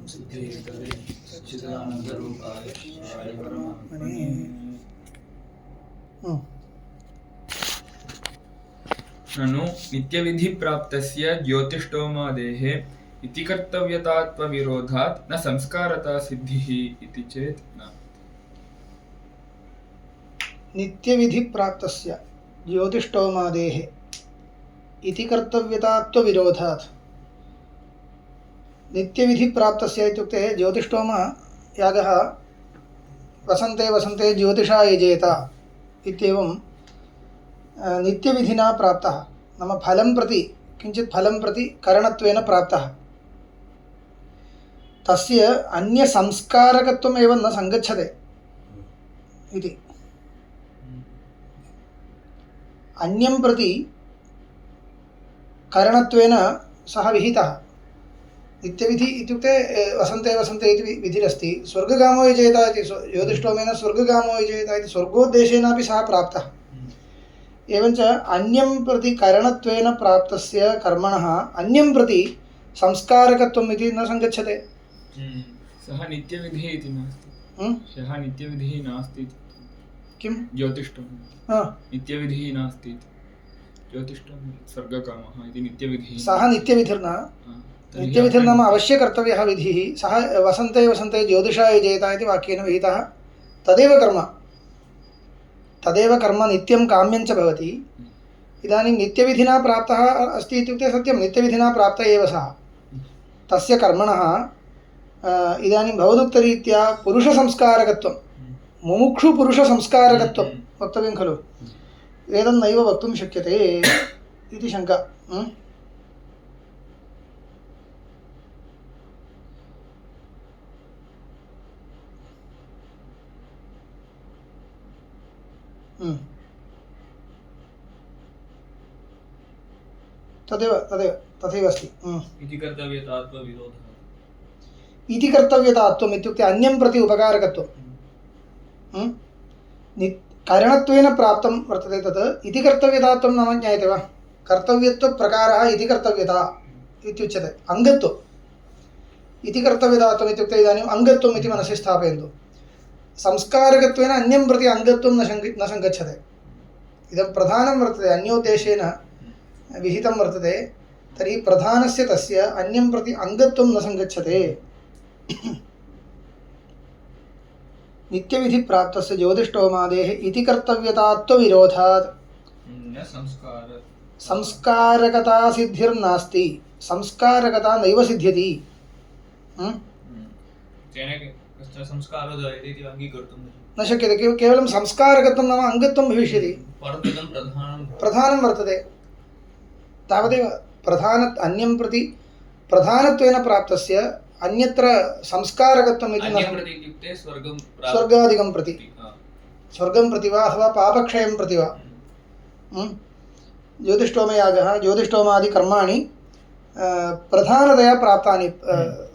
सिद्धेतरे सच्चिदानन्दरूपाय शिवाय परमात्मने। ननु नित्यविधिप्राप्तस्य ज्योतिष्ठोमादेः इति कर्तव्यतात्वविरोधात् न संस्कारता सिद्धिः इति चेत् न। नित्यविधिप्राप्तस्य ज्योतिष्ठोमादेः इति कर्तव्यतात्वविरोधात् नित्यविधिप्राप्तस्य इत्युक्ते ज्योतिष्ठोम यागः वसन्ते वसन्ते ज्योतिषा यजेत इत्येवं नित्यविधिना प्राप्तः नाम फलं प्रति किञ्चित् फलं प्रति करणत्वेन प्राप्तः तस्य अन्यसंस्कारकत्वम् एव न सङ्गच्छते इति अन्यं प्रति करणत्वेन सः विहितः नित्यविधि इत्युक्ते वसन्ते वसन्ते इति विधिरस्ति स्वर्गगामो यजेत इति ज्योतिष्ठोमेन स्वर्गगामो यजेत इति स्वर्गोद्देशेनापि सः प्राप्तः एवञ्च अन्यं प्रति करणत्वेन प्राप्तस्य कर्मणः अन्यं प्रति संस्कारकत्वम् इति न सङ्गच्छते। सः नित्यविधिः इति नास्ति। सः नित्यविधिः नास्ति किं ज्योतिष्ठं नित्यविधिः नास्ति ज्योतिष्ठं स्वर्गकामः इति नित्यविधिः सः नित्यविधिर्न नित्यविधिर्नाम अवश्यकर्तव्यः विधिः सः वसन्ते वसन्ते ज्योतिषा यजेत इति वाक्येन विहितः तदेव कर्म नित्यं काम्यं च भवति। इदानीं नित्यविधिना प्राप्तः अस्ति इत्युक्ते सत्यं नित्यविधिना प्राप्त एव सः तस्य कर्मणः इदानीं भवदुक्तरीत्या पुरुषसंस्कारकत्वं मुमुक्षुपुरुषसंस्कारकत्वं वक्तव्यं खलु एतन् नैव वक्तुं शक्यते इति शङ्का। तदेव तथैव अस्ति। इति कर्तव्यतात्वविरोधः इति कर्तव्यतात्वम् इत्युक्ते अन्यं प्रति उपकारकत्वं करणत्वेन प्राप्तं वर्तते तत् इति कर्तव्यतात्वं नाम ज्ञायते वा कर्तव्यत्वप्रकारः इति कर्तव्यता इत्युच्यते अङ्गत्वम् इति कर्तव्यतात्वम् इत्युक्ते इदानीम् अङ्गत्वम् इति मनसि स्थापयन्तु संस्कारकत्वेन अन्यं प्रति अङ्गत्वं न सङ्गच्छते इदं प्रधानं वर्तते अन्योद्देशेन विहितं वर्तते तर्हि प्रधानस्य तस्य अन्यं प्रति अङ्गत्वं न सङ्गच्छते। नित्यविधिप्राप्तस्य ज्योतिष्ठोमादेः इति कर्तव्यतात्वविरोधात् संस्कारकता सिद्धिर्नास्ति संस्कारकता नैव सिद्ध्यति। न शक्यते केवलं संस्कारकत्वं नाम अङ्गत्वं भविष्यति प्रधानं वर्तते तावदेव अन्यं प्रति प्रधानत्वेन प्राप्तस्य अन्यत्र संस्कारकत्वम् इति न स्वर्गादिकं प्रति स्वर्गं प्रति वा अथवा पापक्षयं प्रति वा ज्योतिष्ठोमयागः ज्योतिष्ठोमादिकर्माणि प्रधानतया प्राप्तानि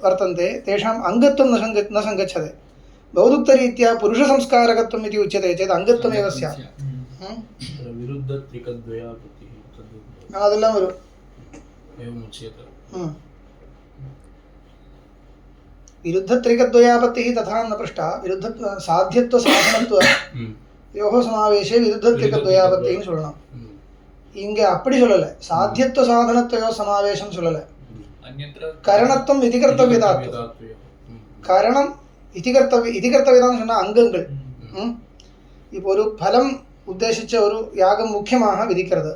वर्तन्ते तेषाम् अङ्गत्वं न सङ्गच्छते भवदुक्तरीत्या पुरुषसंस्कारकत्वम् इति उच्यते चेत् अङ्गत्वमेव स्यात्। ಅದೆல்லாம் ವரும் विरुद्धत्रिकद्वयापत्तिः तथा न पृष्टा विरुद्ध साध्यत्वसाधनत्वयोः समावेशे विरुद्धत्रिकद्वयापत्तिன்னு சொல்லணும் இங்கே அப்படி சொல்லல சாத்தியத்துவ சாதனத்வயோः சமாவேஷம் சொல்லல கரணத்துவம் இதி கர்த்தவ்யதாத்வம் கரணம் இதி கர்த்தவ்யதான்னு சொன்னா அங்கங்கள் இப்போ ஒரு பலம் உத்தேசிச்ச ஒரு யாகம் முக்கியமாக விதிக்கிறது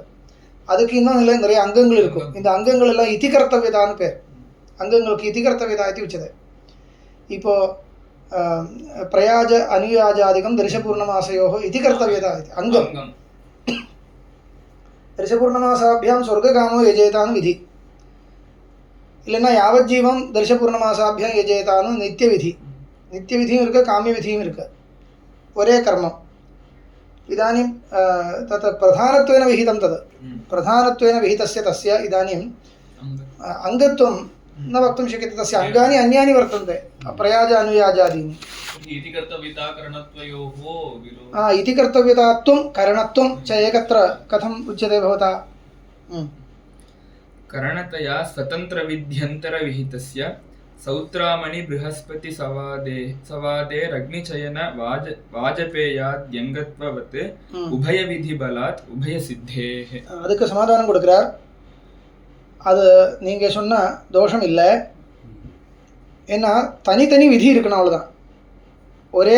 அதுக்கு இன்னும் நிலை நிறைய அங்கங்கள் இருக்கும் இந்த அங்கங்கள் எல்லாம் இதி கர்த்தவ்யதான்னு பேர் அங்கங்களுக்கு இதி கர்த்தவ்யதா இது உச்சதே இப்போ பிரயாஜ அனுயாஜாதிகம் தரிசபூர்ணமாசயோः इति कर्तव्यता इति अङ्गं दर्शपूर्णमासाभ्यां स्वर्गकामो यजेतानु विधि இல்லைன்னா யாவஜ்ஜீவம் தரிசபூர்ணமாசாபியாம் யஜேதானு நித்தியவிதியும் இருக்கு காமியவிதியும் இருக்கு ஒரே கர்மம் इदानीं तत् प्रधानत्वेन विहितं तद् प्रधानत्वेन विहितस्य तस्य इदानीम् अङ्गत्वं न वक्तुं शक्यते तस्य अङ्गानि अन्यानि वर्तन्ते प्रयाज अनुयाजादीनि इति कर्तव्यतात्वं करणत्वं च एकत्र कथम् उच्यते भवता करणतया स्वतन्त्रविध्यन्तरविहितस्य सौत्रामणि बृहस्पति सवादेरग्निचयन वाजपेयाद्यङ्गत्ववत् उभयविधिबलात् उभयसिद्धेः. அதுக்கு சமாதானம் கொடுக்கிறார். அது நீங்கள் சொன்ன தோஷம் இல்லை. ஏன்னா தனித்தனி விதி இருக்கணும், அவ்வளோதான். ஒரே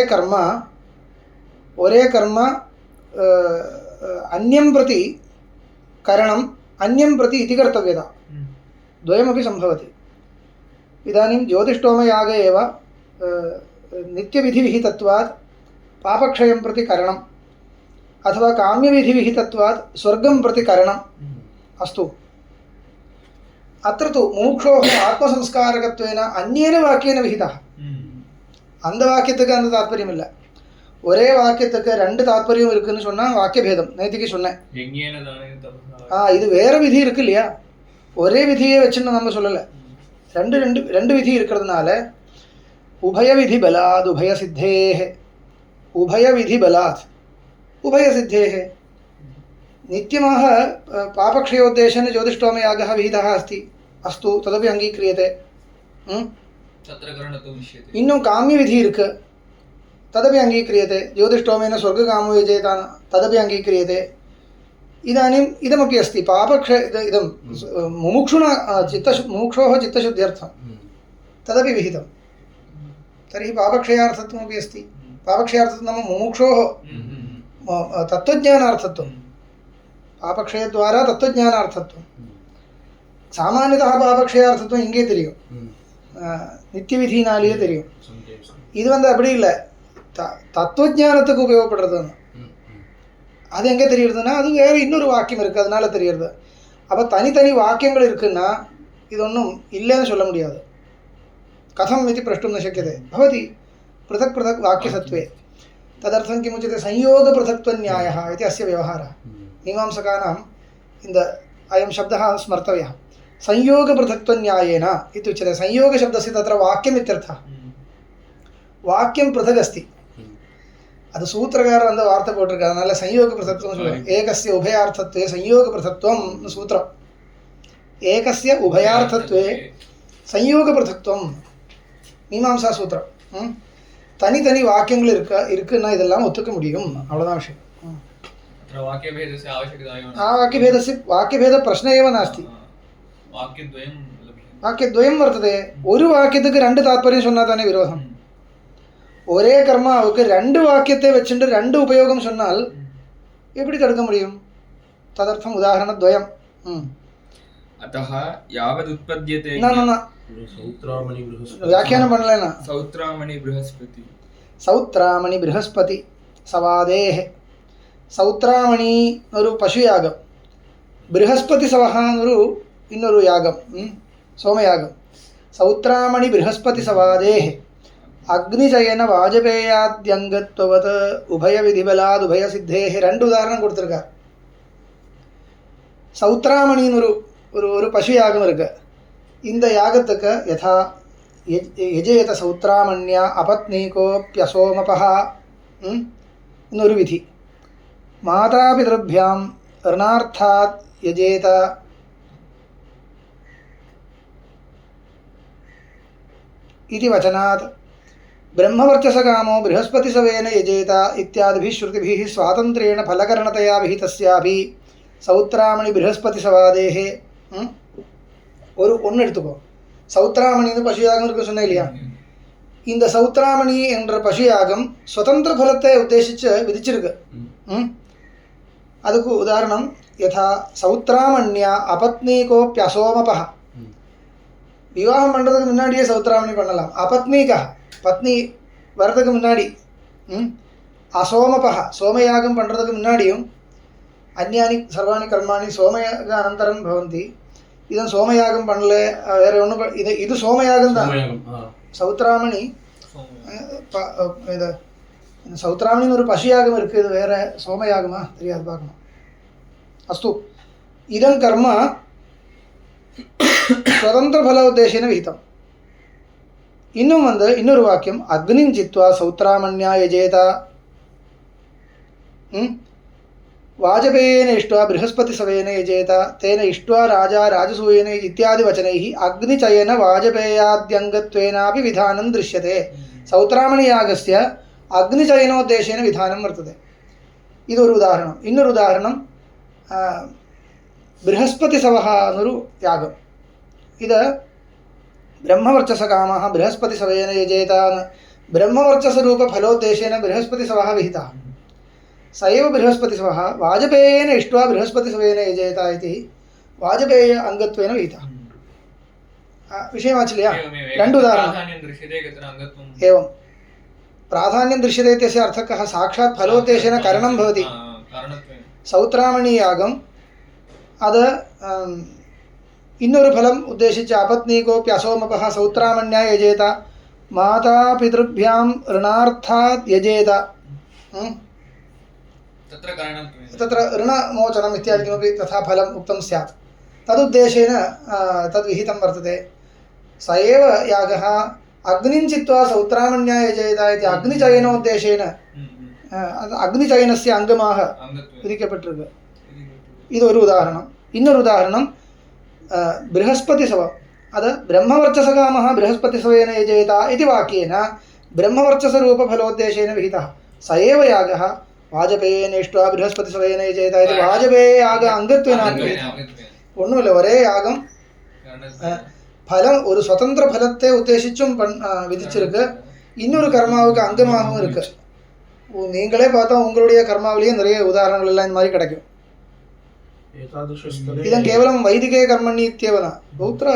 கர்மா अन्यं प्रति करणम् अन्यं प्रति इति कर्तव्यता द्वयमपि सम्भवति. इदानीं ज्योतिष्टोमयागे एव नित्यविधिविहितत्वात् पापक्षयं प्रति करणम् अथवा काम्यविधिविहितत्वात् स्वर्गं प्रति करणम्. अस्तु, अत्र तु मुमुक्षोः आत्मसंस्कारकत्वेन अन्येन वाक्येन विहितः. அந்த வாக்கியத்துக்கு அந்த தாற்பயம் இல்லை. ஒரே வாக்கியத்துக்கு ரெண்டு தாற்பயம் இருக்குன்னு சொன்னால் வாக்கியபேதம். நேற்றுக்கு சொன்னேன். இது வேற விதி இருக்கு இல்லையா? ஒரே விதியை வச்சுன்னு நம்ம சொல்லலை. ரெண்டு விதி இருக்கிறதுனால உபய விதி பலாத் உபய சித்தேஹ, உபய விதி பலாத் உபய சித்தேஹ. நித்தியமாக பாபக்ஷயோத்தேசேன ज्योतिष्टोमयागः विहितः अस्ति. अस्तु, तदपि अङ्गीक्रियते. இன்னும் காமிய விதி இருக்கு, तदपि अङ्गीक्रियते. ज्योतिष्टोमेन स्वर्गकामो यजेत तदपि अङ्गीक्रियते. इदानीम् इदमपि अस्ति. इदं मुमुक्षुणा मुमुक्षोः चित्तशुद्ध्यर्थं तदपि विहितं. तर्हि पापक्षयार्थत्वमपि अस्ति. पापक्षयार्थत्वं नाम मुमुक्षोः तत्त्वज्ञानार्थत्वं. पापक्षयद्वारा तत्त्वज्ञानार्थत्वं. सामान्यतः पापक्षयार्थत्वம் இங்கே தெரியும், நித்திய விதினாலேயே தெரியும். இது அப்படி இல்லை, தத்துவஜானத்துக்கு உபயோகப்படுறதுன்னு. அது எங்கே தெரியுறதுன்னா அது வேறு இன்னொரு வாக்கியம் இருக்குது, அதனால தெரியுறது. அப்போ தனித்தனி வாக்கியங்கள் இருக்குன்னா இது ஒன்றும் இல்லைன்னு சொல்ல முடியாது. கதம் இது பிரஷ்டும் न शक्यते. भवति पृथक् पृथक् वाक्यसत्त्वे. तदर्थं किमुच्यते संयोगपृथक्त्वन्यायः इति अस्य व्यवहारः. मीमांसकानाम् अयं शब्दः स्मर्तव्यः. संयोगपृथक्त्वन्यायेन इत्युच्यते. संयोगशब्दस्य तत्र वाक्यम् इत्यर्थः. वाक्यं पृथक् अस्ति. அது சூத்திரக்காரர் அந்த வார்த்தை போட்டிருக்காரு, அதனால संयोग पृथक्त्वं சொல்லுவாங்க. ஏகஸ்ய உபயார்த்தத்வே संयोग पृथक्त्वं சூத்திரம். ஏகஸ்ய உபயார்த்தத்வே संयोग पृथक्त्वं மீமாம்சா சூத்திரம். தனித்தனி வாக்கியங்கள் இருக்குன்னா இதெல்லாம் ஒத்துக்க முடியும், அவ்வளோதான் விஷயம். वाक्यभेदस्य वाक्यभेदप्रश्न एव नास्ति. वाक्यद्वयं वर्तते. ஒரு வாக்கியத்துக்கு ரெண்டு தாத்பரியம் சொன்னால் தானே விரோதம். ஒரே கர்மாவுக்கு ரெண்டு வாக்கியத்தை வச்சுட்டு ரெண்டு உபயோகம் சொன்னால் எப்படி தடுக்க முடியும்? ததர்த்தம் உதாரணத்வயம். अतः यावदुत्पद्यते व्याख्यानं பண்ணலனா सौत्रामणि बृहस्पति सवादेः. सौत्रामणि ஒரு பசுயாகம், बृहस्पति सवः இன்னொரு யாகம், சோமயாகம். सौत्रामणि बृहस्पति सवादेः அக்னிஜயன வாஜபேயாத்யங்கத்வவத் உபயவிதிபலாத் உபயசித்தேஹ. ரெண்டு உதாரணம் கொடுத்துருக்கார். சௌத்ராமணின்னு ஒரு பசு யாகம் இருக்கு. இந்த யாகத்துக்கு யதா யஜேத சௌத்ராமண்யா அபத்னீகோப்யசோமபஹ இன்னொரு விதி. மாதாபிதృభ్యాம் ऋणार्थात् யஜேத इति वचनात् ब्रह्मवर्चसकामो बृहस्पतिसवेन यजेत इत्यादिभिः श्रुतिभिः स्वातन्त्र्येण फलकरणतया विहितस्यापि सौत्रामणि बृहस्पतिसवादेः ஒரு ஒன்று எடுத்துக்கோ. சௌத்ராமணின்னு பசுயாகம் இருக்கு சொன்னேன் இல்லையா? இந்த சௌத்ராமணி என்ற பசுயாகம் சுதந்திர பலத்தை உத்தேசித்து விதிச்சிருக்கு. அதுக்கு உதாரணம் யதா சௌத்ராமண்யா அபத்னீகோப்யசோமபஹ. விவாகம் பண்ணுறதுக்கு முன்னாடியே சௌத்ராமணி பண்ணலாம். அபத்னீகா பத்னி வர்றதுக்கு முன்னாடி, அசோமபஹ சோமயாகம் பண்ணுறதுக்கு முன்னாடியும், அந்யானி சர்வாணி கர்மாணி சோமயாக அனந்தரம் பவந்தி. இதன் சோமயாகம் பண்ணல, வேற ஒன்றும் இது சோமயாகம் தான். சௌத்ராமணி இது சௌத்ராமணின்னு ஒரு பசுயாகம் இருக்குது, இது வேற சோமயாகமா தெரியாது, பார்க்கணும். அஸ்து, இதன் கர்மா स्वतंत्र फलोद्देशेन विहितम्. இன்னும் இன்னொரு வாக்கியம் அக்னிம் சித்வா சௌத்ராமண்யா யஜேத. वाजपेयेन इष्ट्वा बृहस्पतिसवेन यजेत तेन इष्ट्वा राजा राजसूयेन इत्यादि वचनैः अग्निचयन वाजपेयाद्यङ्गत्वेनापि विधानं दृश्यते सौत्रामणियागस्य अग्निचयनोद्देशेन विधानं वर्तते इदोरु उदाहरणं इन्नोरु उदाहरणं बृहस्पतिसवः अन्नोरु यागम् इद ब्रह्मवर्चसकामः बृहस्पतिसवेन यजेत ब्रह्मवर्चसरूपफलोद्देशेन बृहस्पतिसवः विहितः स एव बृहस्पतिसवः वाजपेयेन इष्ट्वा बृहस्पतिसवेन यजेत इति वाजपेय अङ्गत्वेन विहितः विषयमाचल्य रण्डु उदाहरणम् एवं प्राधान्यं दृश्यते इत्यस्य अर्थः कः साक्षात् फलोद्देशेन करणं भवति सौत्रामणीयागम् अद इन्नोरु फलम् उद्देशिच्य अपत्नीकोऽपि असोमपः सौत्रामण्या यजेत मातापितृभ्यां ऋणार्थात् यजेत तत्र ऋणमोचनम् इत्यादि किमपि तथा फलम् उक्तं स्यात् तदुद्देशेन तद्विहितं वर्तते स एव यागः अग्निं चित्वा सौत्रामण्या यजेत इति अग्निचयनोद्देशेन अग्निचयनस्य अङ्गमाः विधिக்கப்பட்டிருக்கு இது ஒரு உதாரணம் இன்னொரு உதாரணம் बृहस्पतिसवम् अद ब्रह्मवर्चसकामः बृहस्पतिसवेन यजेत इति वाक्येन ब्रह्मवर्चसरूपफलोद्देशेन विहितः स एव यागः वाजपेयेन इष्ट्वा बृहस्पतिसवेन यजेत इति वाजपेय याग अङ्गत्वेन ஒண்ணுமில்லை ஒரே யாகம் பலம் ஒரு சுதந்திர பலத்தை உத்தேசிச்சும் விதிச்சிருக்கு இன்னொரு கர்மாவுக்கு அங்கமாகவும் இருக்கு நீங்களே பார்த்தா உங்களுடைய கர்மாவிலேயே நிறைய உதாரணங்கள் எல்லாம் இந்த மாதிரி கிடைக்கும் इदं केवलं वैदिके कर्मणि इत्येव न बहुत्र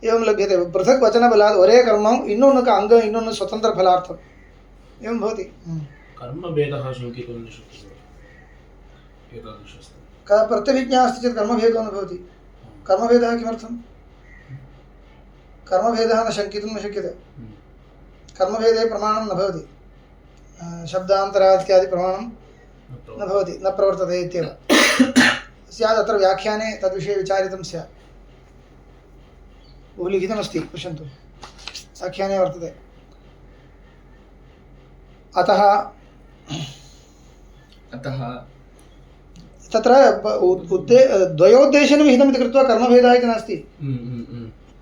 एवं लभ्यते पृथक् वचनबलात् ओरे कर्मम् इन्नोन्नक अङ्गम् इन्नोन्न स्वतन्त्रफलार्थम् एवं भवति कर्मभेदः शङ्कितुं न शक्यते एतादृशस्तु प्रत्यभिज्ञा अस्ति चेत् कर्मभेदो न भवति कर्मभेदः किमर्थं कर्मभेदः न शङ्कितुं न शक्यते कर्मभेदे प्रमाणं न भवति शब्दान्तरात् इत्यादि प्रमाणं न भवति न प्रवर्तते इत्येव स्यात् अत्र व्याख्याने तद्विषये विचारितं स्यात् बहु लिखितमस्ति पश्यन्तु व्याख्याने वर्तते अतः तत्र द्वयोद्देशेन विहितम् इति कृत्वा कर्मभेदः इति नास्ति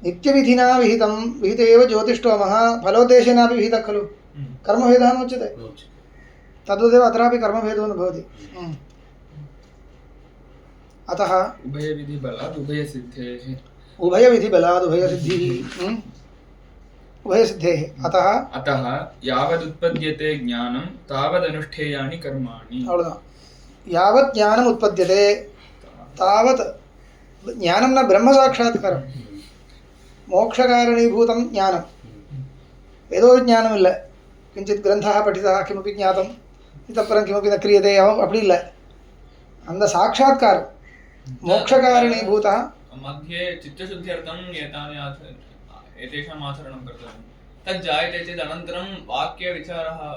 नित्यविधिना विहित एव ज्योतिष्ठोमः फलोद्देशेनापि विहितः खलु कर्मभेदः नोच्यते तद्वदेव अत्रापि कर्मभेदो न भवति अतः उभयविधिबलात् उभयसिद्धेः उभयसिद्धेः अतः यावदुत्पद्यते ज्ञानं तावदनुष्ठेयानि कर्माणि अवळुदान यावत् ज्ञानम् उत्पद्यते तावत् ज्ञानं न ब्रह्मसाक्षात्कारं मोक्षकारणीभूतं ज्ञानं वेदो ज्ञानमिल्ल किञ्चित् ग्रन्थः पठितः किमपि ज्ञातं इतः परं किमपि न क्रियते अपि इल्ल अंद साक्षात्कारं मोक्षकारणीभूतः मध्ये चित्तशुद्ध्यर्थं एतेषाम् आचरणं कर्तव्यं तद् जायते चेत् अनन्तरं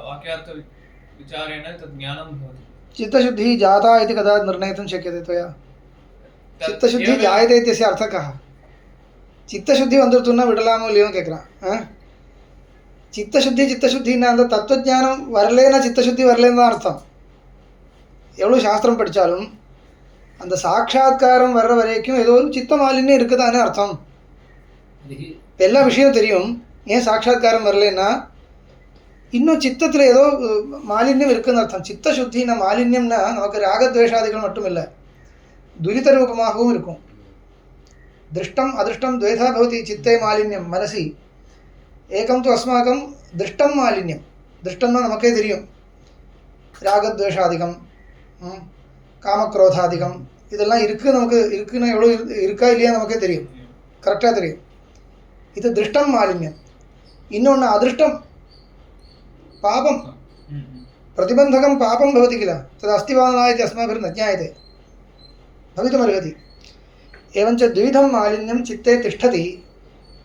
वाक्यार्थविचारेण तद् ज्ञानं भवति चित्तशुद्धिः जाता इति कदा निर्णयितुं शक्यते त्वया चित्तशुद्धिः जायते इत्यस्य अर्थः कः चित्तशुद्धि வந்துருச்சுன்னா விடலாமோ இல்லையோ கேக்குறான் சித்தசுத்தின்னா அந்த தத்துவஞானம் வரலேன்னா சித்தசுத்தி வரலேன்னு தான் அர்த்தம் எவ்வளோ சாஸ்திரம் படித்தாலும் அந்த சாட்சாத்காரம் வர்ற வரைக்கும் ஏதோ ஒரு சித்த மாலின்யம் இருக்குதானே அர்த்தம் எல்லா விஷயம் தெரியும் ஏன் சாட்சாத்காரம் வரலன்னா இன்னும் சித்தத்தில் ஏதோ மாலின்யம் இருக்குன்னு அர்த்தம் சித்தசுத்தினா மாலின்யம்னா நமக்கு ராகத்வேஷாதிகள் மட்டும் இல்லை துரித ரூபமாகவும் இருக்கும் दृष्टम अदृष्टम द्वैधा भवति चित्ते मालिन्यम मनसि एकं तु अस्माकं दृष्टं मालिन्यम दृष्टं नमके तेरियुम रागद्वेषादिकं कामक्रोधादिकं இதெல்லாம் இருக்கு நமக்கு இருக்குன்னா எவ்வளோ இருக்கா இல்லையா நமக்கே தெரியும் கரெக்டாக தெரியும் இது திருஷ்டம் மாலின்யம் இன்னொன்று அதிருஷ்டம் பாபம் प्रतिबन्धकं पापं भवति किल तदस्ति वा न इति अस्माभिर्न ज्ञायते भवितुमर्हति एवञ्च द्विविधं मालिन्यं चित्ते तिष्ठति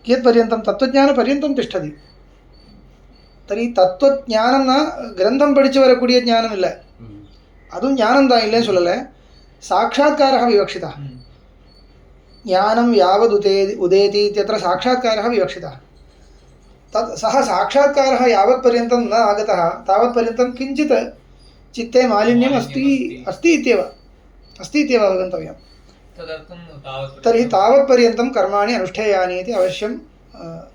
कियत्पर्यन्तं तत्त्वज्ञानपर्यन्तं तिष्ठति तर्हि तत्त्वज्ञानं न ग्रन्थं पठिच्चु वरकूडिय ज्ञानम् इल्ल अदुम ज्ञानं तान् इल्लेनु सोल्लल साक्षात्कारः विवक्षितः ज्ञानं यावद् उदेति इत्यत्र साक्षात्कारः विवक्षितः तत् सः साक्षात्कारः यावत्पर्यन्तं न आगतः तावत्पर्यन्तं किञ्चित् चित्ते मालिन्यम् अस्ति इत्येव अस्ति इत्येव अवगन्तव्यं। तदर्थं तावत् तर्हि तावत्पर्यन्तं कर्माणि अनुष्ठेयानि इति अवश्यं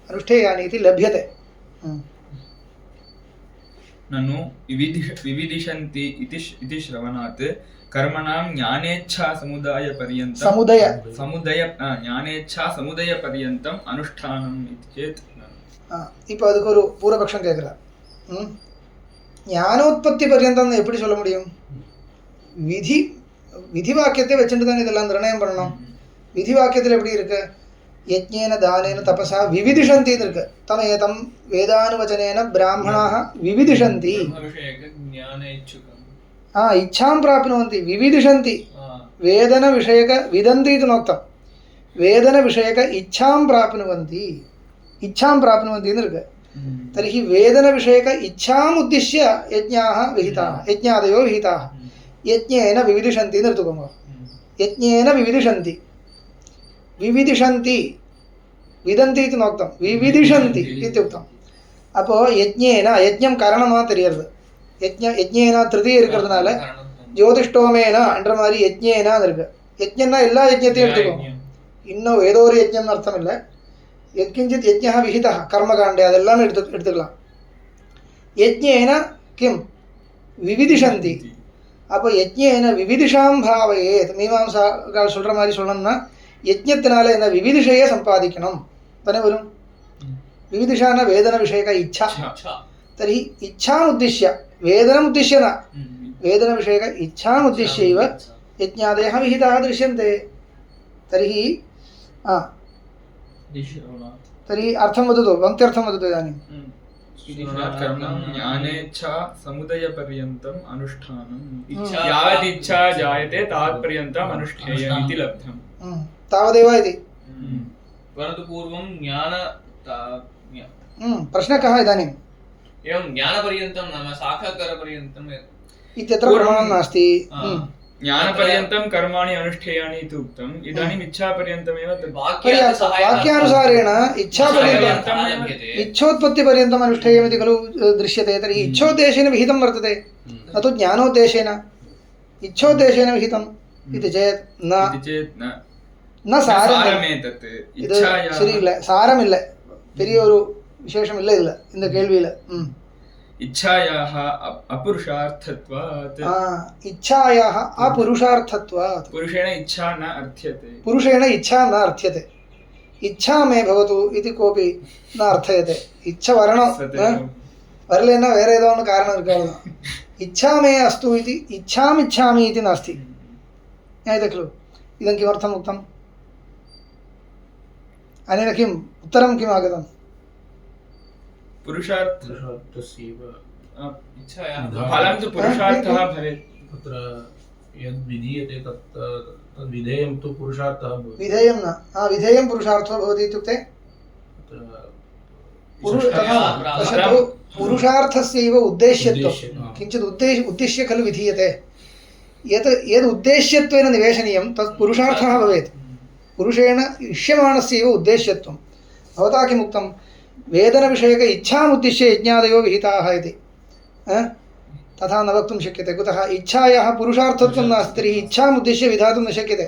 अनुष्ठेयानि इति लभ्यते। ननु विविदिशन्ति इति श्रवणात् कर्मणां ज्ञानेच्छासमुदायपर्यन्तं ज्ञानेच्छासमुदयपर्यन्तम् अनुष्ठानम् इति चेत् இப்போ அதுக்கு ஒரு பூர்வபக்ஷம் கேட்குறார். ஞானோத்பத்தி பர்யந்தம் எப்படி சொல்ல முடியும்? விதி வாக்கியத்தை வச்சுட்டு தான் இதெல்லாம் நிர்ணயம் பண்ணணும். விதி வாக்கியத்தில் எப்படி இருக்கு? யஜ்ஞேன தானேன தபசா விவிதிஷந்தின்னு இருக்கு. தமேதம் வேதானுவச்சனேன பிராமணாः விவிதிஷந்தி. इच्छां प्राप्नुवन्ति विविदिशन्ति वेदनविषयक विदन्ति इति नोक्तं. वेदनविषयक इच्छां प्राप्नुवन्ति इति इருக்கு. तर्हि वेदनविषयक इच्छाम् उद्दिश्य यज्ञाः विहिताः यज्ञादयो विहिताः. यज्ञेन विविदिशन्ति इति ऋतुकोम. यज्ञेन विविदिशन्ति विविदिशन्ति विदन्ति इति नोक्तं. विविदिशन्ति इत्युक्तम्. அப்போ யஜ்ஞேன யஜ்ஞம் காரணமாக தெரிகிறது. யஜ்ஞேனா திருதியை இருக்கிறதுனால ஜோதிஷ்டோமேனா என்ற மாதிரி யஜ்ஞேனான்னு இருக்கு. யஜ்ஞம்னா எல்லா யஜ்ஞத்தையும் எடுத்துக்கோங்க. இன்னும் ஏதோ ஒரு யஜ்ஞம்னு அர்த்தம் இல்லை. யத்கிஞ்சித் யஜ்ஞா விஹிதா கர்மகாண்டே அதெல்லாமே எடுத்துக்கலாம். யஜ்ஞேன கிம் விவிதிஷந்தி. அப்போ யஜ்ஞேன விவிதிஷாம் பாவயேத். மீமாம்சாக்கள் சொல்கிற மாதிரி சொல்லணும்னா யஜ்ஞத்தினால என்ன விவிதிஷையை சம்பாதிக்கணும் தானே வரும். विविदिशान वेदन विषयक इच्छा. तर्हि इच्छाम् उद्दिश्य वेदनम् उद्दिश्य न वेदन विषयक इच्छाम् उद्दिश्य एव यज्ञादयः विहिताः दृश्यन्ते. तर्हि अर्थं वदतु पङ्क्त्यर्थं वदतु इदानीं. ज्ञानेच्छा समुदयपर्यन्तम् अनुष्ठानं यावदिच्छा जायते तावत्पर्यन्तम् अनुष्ठेयम् इति लब्धम्. तावदेव इति. परन्तु पूर्वं ज्ञान प्रश्नः कः इदानीम्? एवं ज्ञानपर्यन्तं नाम साक्षात्कारपर्यन्तम् इत्यत्र प्रमाणं नास्ति. ज्ञानपर्यन्तं कर्माणि अनुष्ठेयानि इति उक्तम्. इदानीम् इच्छापर्यन्तमेव वाक्यानुसारेण इच्छापर्यन्तम् इच्छोत्पत्तिपर्यन्तम् अनुष्ठेयम् इति खलु दृश्यते. तर्हि इच्छोद्देशेन विहितं वर्तते न तु ज्ञानोद्देशेन. इच्छोद्देशेन विहितम् इति चेत् न சாரமே. இது சரியில்லை, சாரம் இல்லை, பெரிய ஒரு விசேஷம் இல்லை இதில் இந்த கேள்வியில். इच्छायाः अपुरुषार्थत्वात्. इच्छायाः अपुरुषार्थत्वात्. पुरुषेण इच्छा न अर्थ्यते. पुरुषेण इच्छा न अर्थ्यते. इच्छा मे भवतु इति कोऽपि न अर्थयते. इच्छा वर्णं वरलेन वेरे ஏதோ ஒன்று காரணம் இருக்காது. इच्छा मे अस्तु इति इच्छाम् इच्छामि इति नास्ति. ज्ञायते खलु इदं किमर्थम् उक्तम्? अनेन किम् उत्तरं किम् आगतं? पुरुषार्थस्यैव इच्छायाः फलं तु पुरुषार्थः भवेत्. तत्र यद् विधीयते तत् विधेयं तु पुरुषार्थः भवति. विधेयं न विधेयं पुरुषार्थः भवति इत्युक्ते पुरुषार्थस्यैव उद्देश्यत्वं. किञ्चित् उद्दिश्य खलु विधीयते. यद् उद्देश्यत्वेन निवेशनीयं तत् पुरुषार्थः भवेत्. पुरुषेण इष्यमाणस्यैव उद्देश्यत्वं. भवता किम् उक्तं? वेदनविषयक इच्छाम् उद्दिश्य यज्ञादयो विहिताः इति. तथा न वक्तुं शक्यते. कुतः? इच्छायाः पुरुषार्थत्वं नास्ति. तर्हि इच्छाम् उद्दिश्य विधातुं न शक्यते.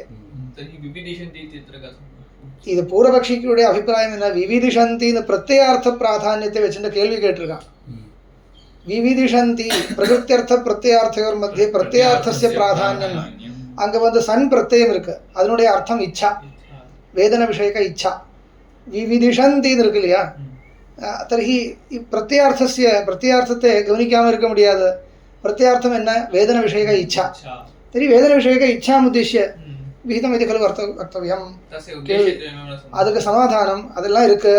இது பூர்வபக்ஷிக்குடைய அபிப்பிராயம் என்ன? விவிதிஷந்தின்னு பிரத்யர்த்த பிராதான்யத்தை வச்சுட்டு கேள்வி கேட்டிருக்கான். விவிதிஷந்தி பிரகிருத்தியர்த்த பிரத்யர்த்தயோர் மத்திய பிரத்யர்த்தஸ்ய பிராதான்யம். அங்க வந்து சன் பிரத்யம் இருக்கு, அதனுடைய அர்த்தம் இச்சா, வேதன விஷயக்க இச்சா. விவிதிஷந்தின்னு இருக்கு இல்லையா? தர்ஹி பிரத்யார்த்தத்தை கவனிக்காமல் இருக்க முடியாது. பிரத்யார்த்தம் என்ன? வேதன விஷயக்க இச்சா. तर्हि वेदनविषयक इच्छाम् उद्दिश्य விகிதம் இது கலு வர்த்தவியம். அதுக்கு சமாதானம் அதெல்லாம் இருக்கு,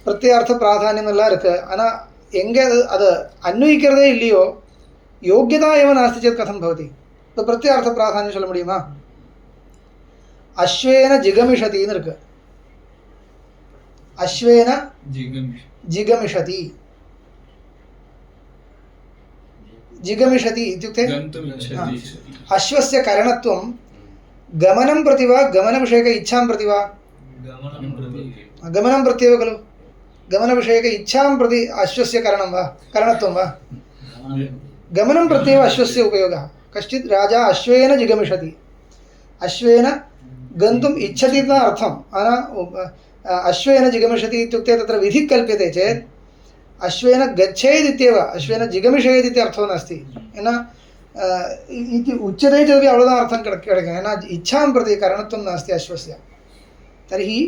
பிரத்யார்த்த பிராதானியம் எல்லாம் இருக்கு. ஆனால் எங்கே அது அன்வயிக்கிறதே இல்லையோ, யோக்கியதா ஏவ நாஸ்தி சேத் கதம் பவதி? இப்போ பிரத்யார்த்த பிராதானியம் சொல்ல முடியுமா? அஸ்வேன ஜிகமிஷதின்னு இருக்கு. அஸ்வேன ஜிகமிஷதி. जिगमिषति इत्युक्ते अश्वस्य करणत्वं गमनं प्रति वा गमनविषयक इच्छां प्रति वा? गमनं प्रत्येव खलु. गमनविषयक इच्छां प्रति अश्वस्य करणं वा करणत्वं वा? गमनं प्रत्येव अश्वस्य उपयोगः. कश्चित् राजा अश्वेन जिगमिषति, अश्वेन गन्तुम् इच्छति इति अर्थम् अश्वेन जिगमिषति इत्युक्ते तत्र विधिः कल्प्यते चेत् अश्वेन गच्छेत् इत्येव अश्वेन जिगमिषेत् इति अर्थो नास्ति इति उच्यते चेदपि अवलोकन अर्थं किडक् इच्छां प्रति करणत्वं नास्ति अश्वस्य तर्हि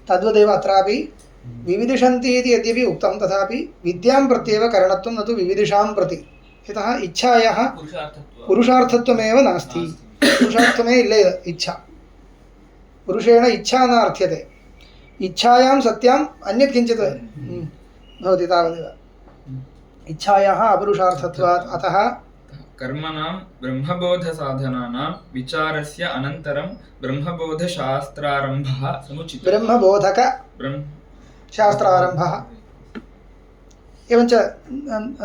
तद्वदेव अत्रापि विविदिषन्ति इति यद्यपि उक्तं तथापि विद्यां प्रत्येव करणत्वं न तु विविदिषां प्रति यतः इच्छायाः पुरुषार्थत्वमेव नास्ति पुरुषार्थमे इल्ल इच्छा पुरुषेण इच्छा न अर्थ्यते इच्छायां सत्याम् अन्यत् किञ्चित् भवति तावदेव इच्छायाः अपरुषार्थत्वात् अतः कर्मणां ब्रह्मबोधसाधनानां विचारस्य अनन्तरं ब्रह्मबोधशास्त्रारम्भः समुचितः ब्रह्मबोधक शास्त्रारम्भः एवञ्च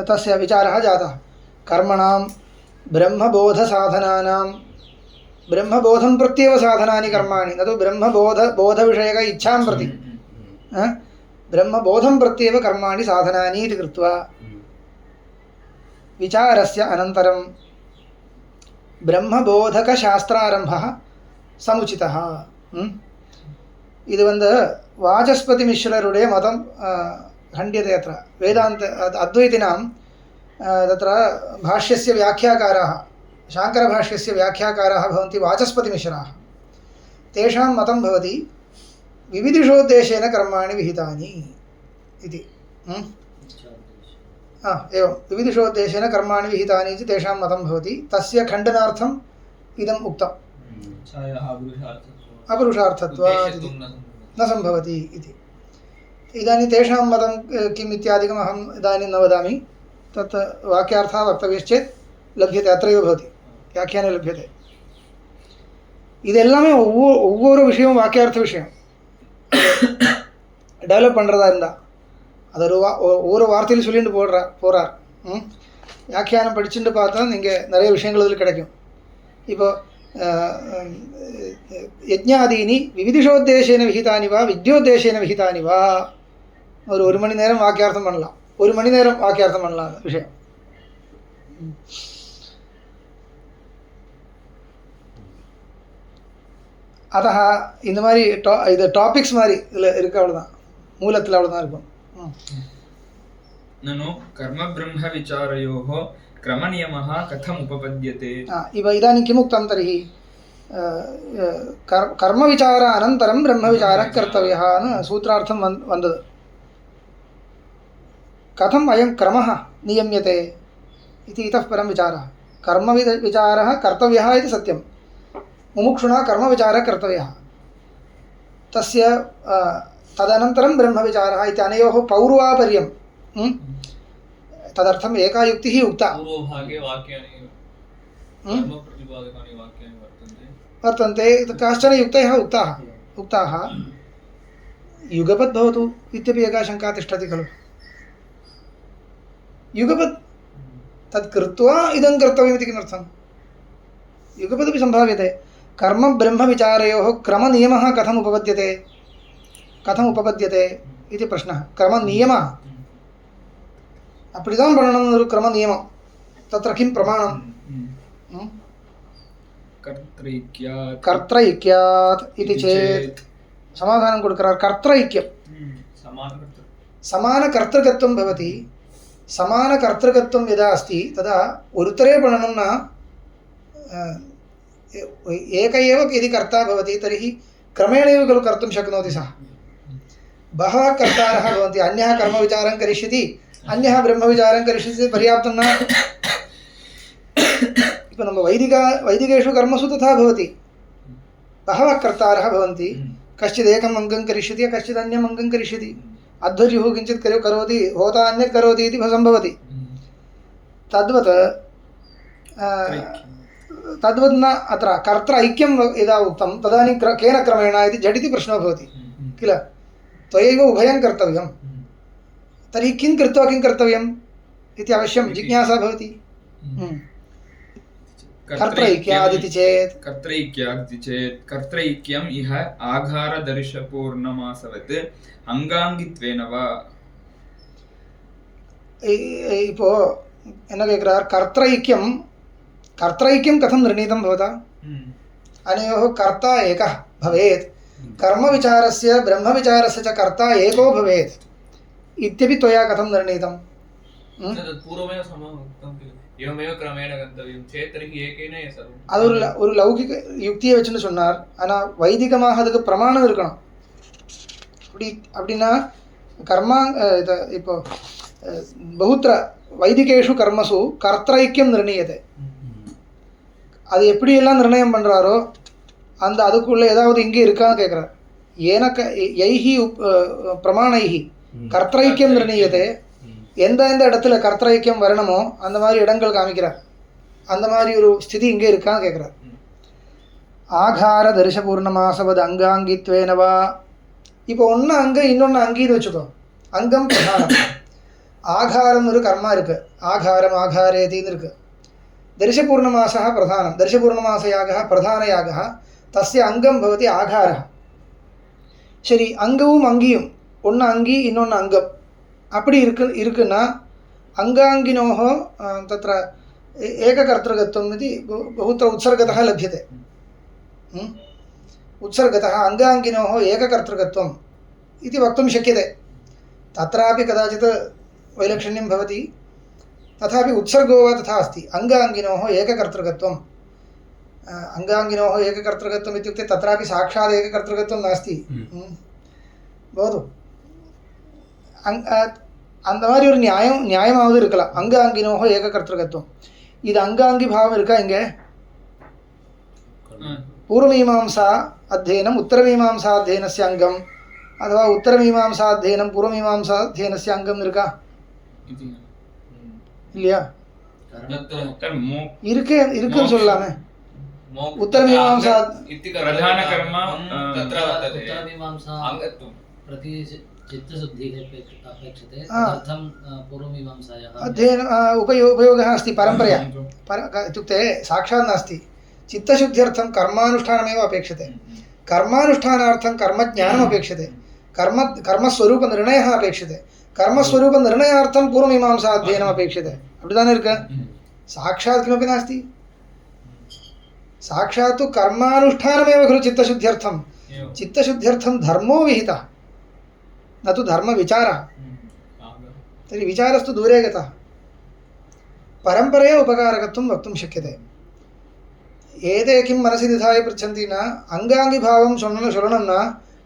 तस्य विचारः जातः कर्मणां ब्रह्मबोधसाधनानां ब्रह्मबोधं प्रत्येव साधनानि कर्माणि न तु बोधविषयक इच्छां प्रति ब्रह्मबोधं प्रत्येव कर्माणि साधनानि इति कृत्वा विचारस्य अनन्तरं ब्रह्मबोधकशास्त्रारम्भः समुचितः ಇದು ಒಂದು ವಾಚಸ್ಪತಿ ಮಿಶ್ರರುடைய ಮತಂ ಖಂಡ್ಯತೆ ಅತ್ರ ವೇದಾಂತ ಅದ್ವೈತಿನಾಂ ತತ್ರ ಭಾಷ್ಯस्य व्याख्याकाराः शाङ्करभाष्यस्य व्याख्याकाराः भवन्ति वाचस्पतिमिश्राः तेषां मतं भवति विविदिषोद्देशेन कर्माणि विहितानि इति एवं विविदिषोद्देशेन कर्माणि विहितानि इति तेषां मतं भवति तस्य खण्डनार्थम् इदम् उक्तम् अपरुषार्थत्वात् न सम्भवति इति इदानीं तेषां मतं किम् इत्यादिकम् अहम् इदानीं न वदामि तत् वाक्यार्थः वक्तव्यश्चेत् लभ्यते अत्रैव भवति व्याख्याने लभ्यते இதெல்லாமே ஒவ்வொரு விஷயம் வாக்கியார்த்த விஷயம் டெவலப் பண்ணுறதா இருந்தால் அது ஒவ்வொரு வார்த்தையில் சொல்லிட்டு போகிறார் வியாக்கியானம் படிச்சுட்டு பார்த்தா நீங்கள் நிறைய விஷயங்கள் இதில் கிடைக்கும் இப்போ யஜ்ஞாதீனி விவிதிஷோத்தேசேன விஹிதானி வா வித்யோத்தேசேன விஹிதானி வா ஒரு மணி நேரம் வாக்கியார்த்தம் பண்ணலாம் ஒரு மணி நேரம் வாக்கியார்த்தம் பண்ணலாம் அந்த விஷயம் अतः இந்த மாதிரி இது டாபிக்ஸ் மாதிரி இதில் இருக்கு அவ்வளோதான் மூலத்தில் அவ்வளோதான் இருக்கும் ननु कर्म ब्रह्म विचारयोः क्रमनियमः कथम् उपपद्यते इदानीं किम् उक्तं तर्हि कर्मविचार अनन्तरं ब्रह्मविचारः कर्तव्यः सूत्रार्थं वदति कथम् अयं क्रमः नियम्यते इति इतः परं विचारः कर्मविचारः कर्तव्यः इति सत्यं मुमुक्षुणा कर्मविचारः कर्तव्यः तस्य तदनन्तरं ब्रह्मविचारः इत्यनयोः पौर्वापर्यं तदर्थम् एका युक्तिः उक्ता पूर्वभागे वाक्यानि कर्मप्रतिपादकानि वाक्यानि वर्तन्ते काश्चन युक्तयः उक्ताः युगपत् भवतु इत्यपि एका शङ्का तिष्ठति खलु युगपत् तत् कृत्वा इदं कर्तव्यमिति किमर्थं युगपदपि सम्भाव्यते कर्म ब्रह्मविचारयोः क्रमनियमः कथम् उपपद्यते इति प्रश्नः क्रमनियमः அப்படிதான் பண்ணணும் ஒரு க்ரம நியமம் तत्र किं प्रमाणं कर्त्रैक्यात् इति चेत् समाधानं கொடுக்கிறார் कर्त्रैक्यं समानकर्तृकत्वं भवति समानकर्तृकत्वं यदा अस्ति तदा उरुतरे पठनं न एक एव यदि कर्ता भवति तर्हि क्रमेणैव खलु कर्तुं शक्नोति सः बहवः कर्तारः भवन्ति अन्यः कर्मविचारं करिष्यति अन्यः ब्रह्मविचारं करिष्यति पर्याप्तं न इति नम्म वैदिकेषु कर्मसु तथा भवति बहवः कर्तारः भवन्ति कश्चित् एकम् अङ्गं करिष्यति कश्चित् अन्यम् अङ्गं करिष्यति अध्वर्युः किञ्चित् करोति होता अन्यत् करोति इति सम्भवति तद्वत् न अत्र कर्तृ ऐक्यं यदा उक्तं तदानीं केन क्रमेण इति झटिति प्रश्नो भवति किल त्वयैव उभयं कर्तव्यं तर्हि किं कृत्वा किं कर्तव्यम् इति अवश्यं जिज्ञासा भवति कर्त्रैक्यादिति चेत् कर्त्रैक्यम् इह आघारदर्शपूर्णमासवत् अंगांगित्वेन वा இப்போ என்ன கேக்குறார் कर्त्रैक्यं कथं निर्णीतं भवता अनयोः कर्ता एकः भवेत् कर्मविचारस्य ब्रह्मविचारस्य च कर्ता एको भवेत् इत्यपि त्वया कथं निर्णीतम्? तत् पूर्वमेव समाप्तं किल एवमेव क्रमेण गन्तव्यं चेत् तर्हि एकेन सर्वं அது ஒரு லௌகிக யுக்தியை வச்சுன்னு சொன்னார். ஆனால் வைதிகமாக அதுக்கு பிரமாணம் இருக்கணும். அப்படின்னா கர்மா இப்போ பகுத்திர வைதிகேஷு கர்மசு கர்த்தைக்கியம் நிர்ணயத்தை அது எப்படியெல்லாம் நிர்ணயம் பண்ணுறாரோ அந்த அதுக்குள்ளே ஏதாவது இங்கே இருக்கான்னு கேட்குறார். யைஹி பிரமாணைஹி கர்த்தைக்கியம் நிர்ணயத்தை எந்தெந்த இடத்துல கர்த்தைக்கியம் வரணுமோ அந்த மாதிரி இடங்கள் காமிக்கிறார். அந்த மாதிரி ஒரு ஸ்திதி இங்கே இருக்கான்னு கேட்குறார். ஆகார தரிச பூர்ணமாசவது அங்காங்கித்வேனவா. இப்போ ஒன்று அங்கே இன்னொன்று அங்கீன்னு வச்சுக்கோ. அங்கம் பிரதானம். ஆகாரம் ஒரு கர்மா இருக்குது. ஆகாரம் ஆகாரேதின்னு இருக்குது. தரிசபூர்ணமாசः பிரதானம். தரிசபூர்ணமாசயாகः பிரதானயாகः தஸ்ய அங்கம் பவதி ஆகாரः. சரி, அங்கமும் அங்கியும் ஒன்று அங்கி இன்னொன்று அங்கம் அப்படி இருக்குன்னா அங்காங்கினோः तत्र एककर्तृकत्वम् इति बहुत्र उत्सर्गतः लभ्यते. उत्सर्गतः अङ्गाङ्गिनोः एककर्तृकत्वम् इति वक्तुं शक्यते. तत्रापि कदाचित् वैलक्षण्यं भवति. तथापि उत्सर्गो वा तथा अस्ति. अङ्गाङ्गिनोः एककर्तृकत्वम्. अङ्गाङ्गिनोः एककर्तृकत्वम् इत्युक्ते तत्रापि साक्षात् एककर्तृकत्वं नास्ति. भवतु அந்த மாதிரி ஒரு நியாயமாவது இருக்கலாம். அங்காங்கினோஹோ ஏககர்த்தகத்துவம். இது அங்காங்கி பாவம் இருக்கா இங்கே? பூர்வமீமாம்சா அத்தியனம் உத்தரமீமாம்சா அத்தியனஸ்ய அங்கம் அதுவா உத்தரமீமாம்சா அத்தியனம் பூர்வமீமாம்சா அத்தியனஸ்ய அங்கம் இருக்கா இல்லையா? இருக்குன்னு சொல்லலாமே. உத்தரமீமாம்சா பிரதான கர்மா तत्र वर्तते उत्तरमीमांसा अङ्गत्वं प्रति चित्तशुद्धिः अपेक्षते तदर्थं पूर्वमीमांसायाः अध्ययन उपयोगः अस्ति परम्परया. इत्युक्ते साक्षात् नास्ति. चित्तशुद्ध्यर्थं कर्मानुष्ठानमेव अपेक्षते. कर्मानुष्ठानार्थं कर्मज्ञानम् अपेक्षते. कर्मस्वरूपनिर्णयः अपेक्षते. कर्मस्वरूपनिर्णयार्थं पूर्वमीमांसा अध्ययनम् अपेक्षते. அப்படிதானே இருக்கு. साक्षात् किमपि नास्ति. साक्षात् तु कर्मानुष्ठानमेव खलु चित्तशुद्ध्यर्थं. चित्तशुद्ध्यर्थं धर्मो विहितः न तु धर्मविचारः. तर्हि विचारस्तु दूरे गतः. परम्परया उपकारकत्वं वक्तुं शक्यते. एते किं मनसि निधाय पृच्छन्ति न अङ्गाङ्गिभावं शृणनं न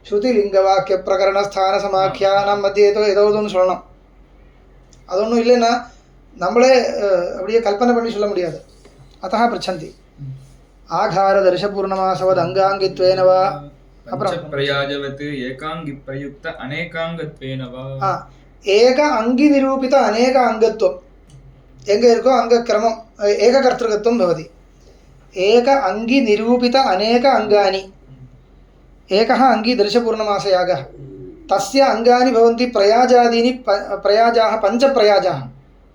श्रुतिलिङ्गवाक्यप्रकरणस्थानसमाख्यानां मध्ये ஏதோ ஒன்று சொல்லணும். அது ஒன்றும் இல்லைன்னா நம்மளே அப்படியே கல்பனை பண்ணி சொல்ல முடியாது. अतः पृच्छन्ति आघार दर्शपूर्णमासवद अंगांगित्वेन वा அப்புறம் பிரயாஜவத் ஏகாங்கி பிரயுக்த அநேகாங்கத்வேன வா. ஏக அங்கி நிரூபித அநேக அங்கத்துவம் எங்க இருக்கோ அங்க கிரமம் ஏககர்த்தகத்துவம் பவதி. ஏக அங்கி நிரூபித அநேக அங்கானி. ஏகः அங்கி दर्शपूर्णमासयागः तस्य அங்கானி பவந்தி பிரயாஜாதீனி. பிரயாஜாக பஞ்ச பிரயாஜாக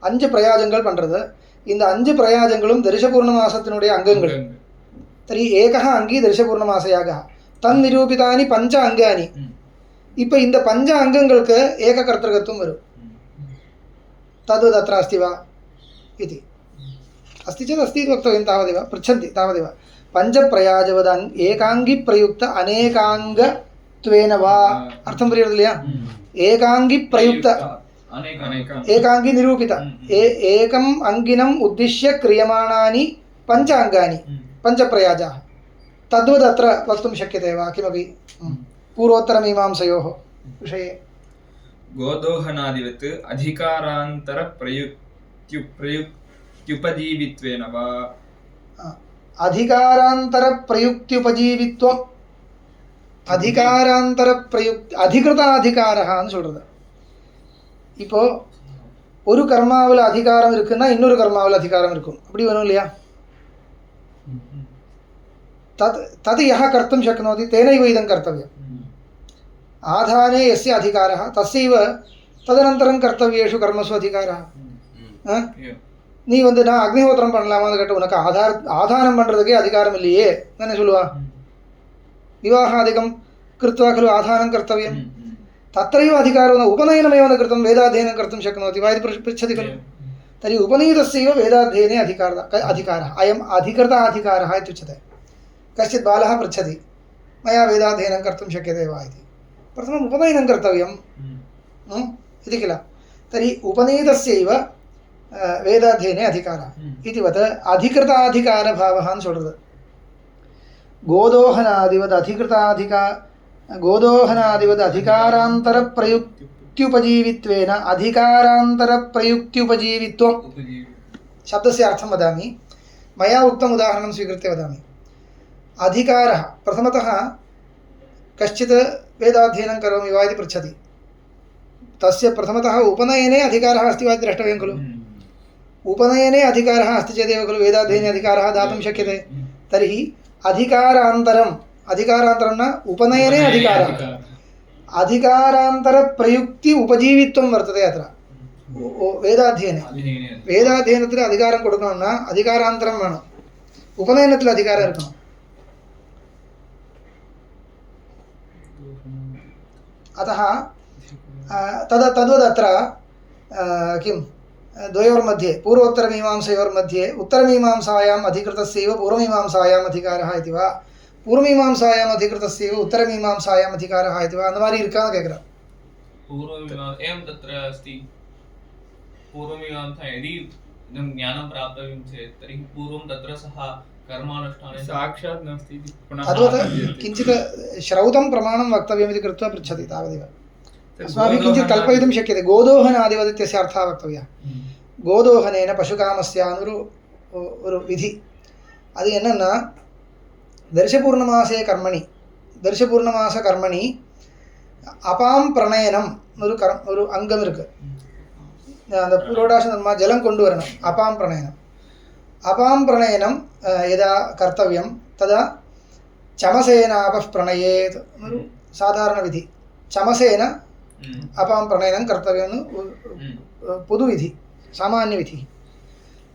5 பிரயாஜங்கள் பண்றது. இந்த 5 பிரயாஜங்களும் दर्शपूर्णमासத்தினுடைய அங்கங்கள். तर्हि एकः अंगी दर्शपूर्णमासयागः तन्निरूपितानि 5 अंगानि. இப்போ இந்த 5 அங்கங்களுக்கு ஏககர்த்தகத்துவம் வரும். तद्वत् अत्र अस्ति वा इति. अस्ति चेत् अस्ति इति वक्तव्यं. तावदेव पृच्छन्ति तावदेव. पञ्चप्रयाजवद एकाङ्गी प्रयुक्त अनेकाङ्गत्वेन वा अर्थं परिहृतं இல்லையா? ஏகாங்கி பிரயுக்த ஏகாங்கி நிரூபித ஏகம் அங்கினம் உத்திஷ்ய क्रियमाणानि 5 अंगानि पञ्चप्रयाजाः. तद्वद् अत्र वक्तुं शक्यते वा किमपि पूर्वोत्तरमीमांसयोः विषये? गोदोहनादिवत् अधिकारान्तर प्रयुक्त्युपजीवित्वेन वा. अधिकारान्तर प्रयुक्त्युपजीवित्वம் அதிகாராந்தர அதிகிருத அதிகாரம்னு சொல்றது. இப்போ ஒரு கர்மாவில் அதிகாரம் இருக்குன்னா இன்னொரு கர்மாவில் அதிகாரம் இருக்கும். அப்படி வரும் இல்லையா? तद् यः कर्तुं शक्नोति तेनैव इदं कर्तव्यम्. आधाने यस्य अधिकारः तस्यैव तदनन्तरं कर्तव्येषु कर्मसु अधिकारः. நீ வந்து நான் அக்னிஹோத்திரம் பண்ணலாமான்னு கேட்ட உனக்கு ஆதானம் பண்ணுறதுக்கே அதிகாரம் இல்லையே தானே சொல்லுவா. विवाहादिकं कृत्वा खलु आधानं कर्तव्यं. तत्रैव अधिकारो न उपनयनमेव न कृतं वेदाध्ययनं कर्तुं शक्नोति वा इति पृच्छति खलु. तर्हि उपनीतस्यैव वेदाध्ययने अधिकारः अयम् अधिकृत अधिकारः इत्युच्यते. कश्चित् बालः पृच्छति मया वेदाध्ययनं कर्तुं शक्यते वा इति प्रथमम् उपनयनं कर्तव्यम् इति किल तर्हि उपनीतस्यैव वेदाध्ययने अधिकारः इतिवत् अधिकृताधिकारभावः சொல்றது गोदोहनादिवद् अधिकारान्तरप्रयुक्त्युपजीवित्वेन अधिकारान्तरप्रयुक्त्युपजीवित्वं शब्दस्य अर्थं वदामि मया उक्तम् उदाहरणं स्वीकृत्य वदामि अधिकारः प्रथमतः कश्चित् वेदाध्ययनं करोमि वा इति पृच्छति तस्य प्रथमतः उपनयने अधिकारः अस्ति वा द्रष्टव्यं खलु उपनयने अधिकारः अस्ति चेदेव खलु वेदाध्ययने अधिकारः दातुं शक्यते तर्हि अधिकारान्तरं न उपनयने अधिकारः अधिकारान्तरप्रयुक्ति उपजीवित्वं वर्तते अत्र வேதாத்தியனத்தில் அதிகாரம் கொடுக்கணும்னா அதிகாராந்தரம் வேணும் உபநயனத்தில் அதிகாரம் இருக்கணும் अतः तद्वदत्र किं द्वयोर्मध्ये पूर्वोत्तरमीमांसयोर्मध्ये उत्तरमीमांसायाम् अधिकृतस्यैव पूर्वमीमांसायाम् अधिकारः इति वा पूर्वमीमांसायाम् अधिकृतस्यैव उत्तरमीमांसायाम् अधिकारः इति वा அந்த மாதிரி இருக்கான்னு கேக்குறேன் एवं तत्र अस्ति पूर्वमीमांसा यदि इदं ज्ञानं प्राप्तव्यं चेत् तर्हि पूर्वं तत्र सः कर्मानुष्ठाने साक्षात् नास्ति तद्वत् किञ्चित् श्रौतं प्रमाणं वक्तव्यमिति कृत्वा पृच्छति तावदेव अस्माभिः किञ्चित् कल्पयितुं शक्यते गोदोहनादिवत् इत्यस्य अर्थः वक्तव्यः गोदोहनेन पशुकामस्य ஒரு விதி அது என்னன்னா தர்ஷபூர்ணமாசே கர்மணி அபாம் பிரணயனம் ஒரு அங்கம் இருக்கு அந்த புரோடாச தர்மா ஜலம் கொண்டு வரணும் அபாம் பிரணயனம் यदा कर्तव्यं तदा चमसेनापः प्रणयेत् साधारण विधि चमसेन अपां प्रणयनं कर्तव्यं பொது விதி சாமானிய விதி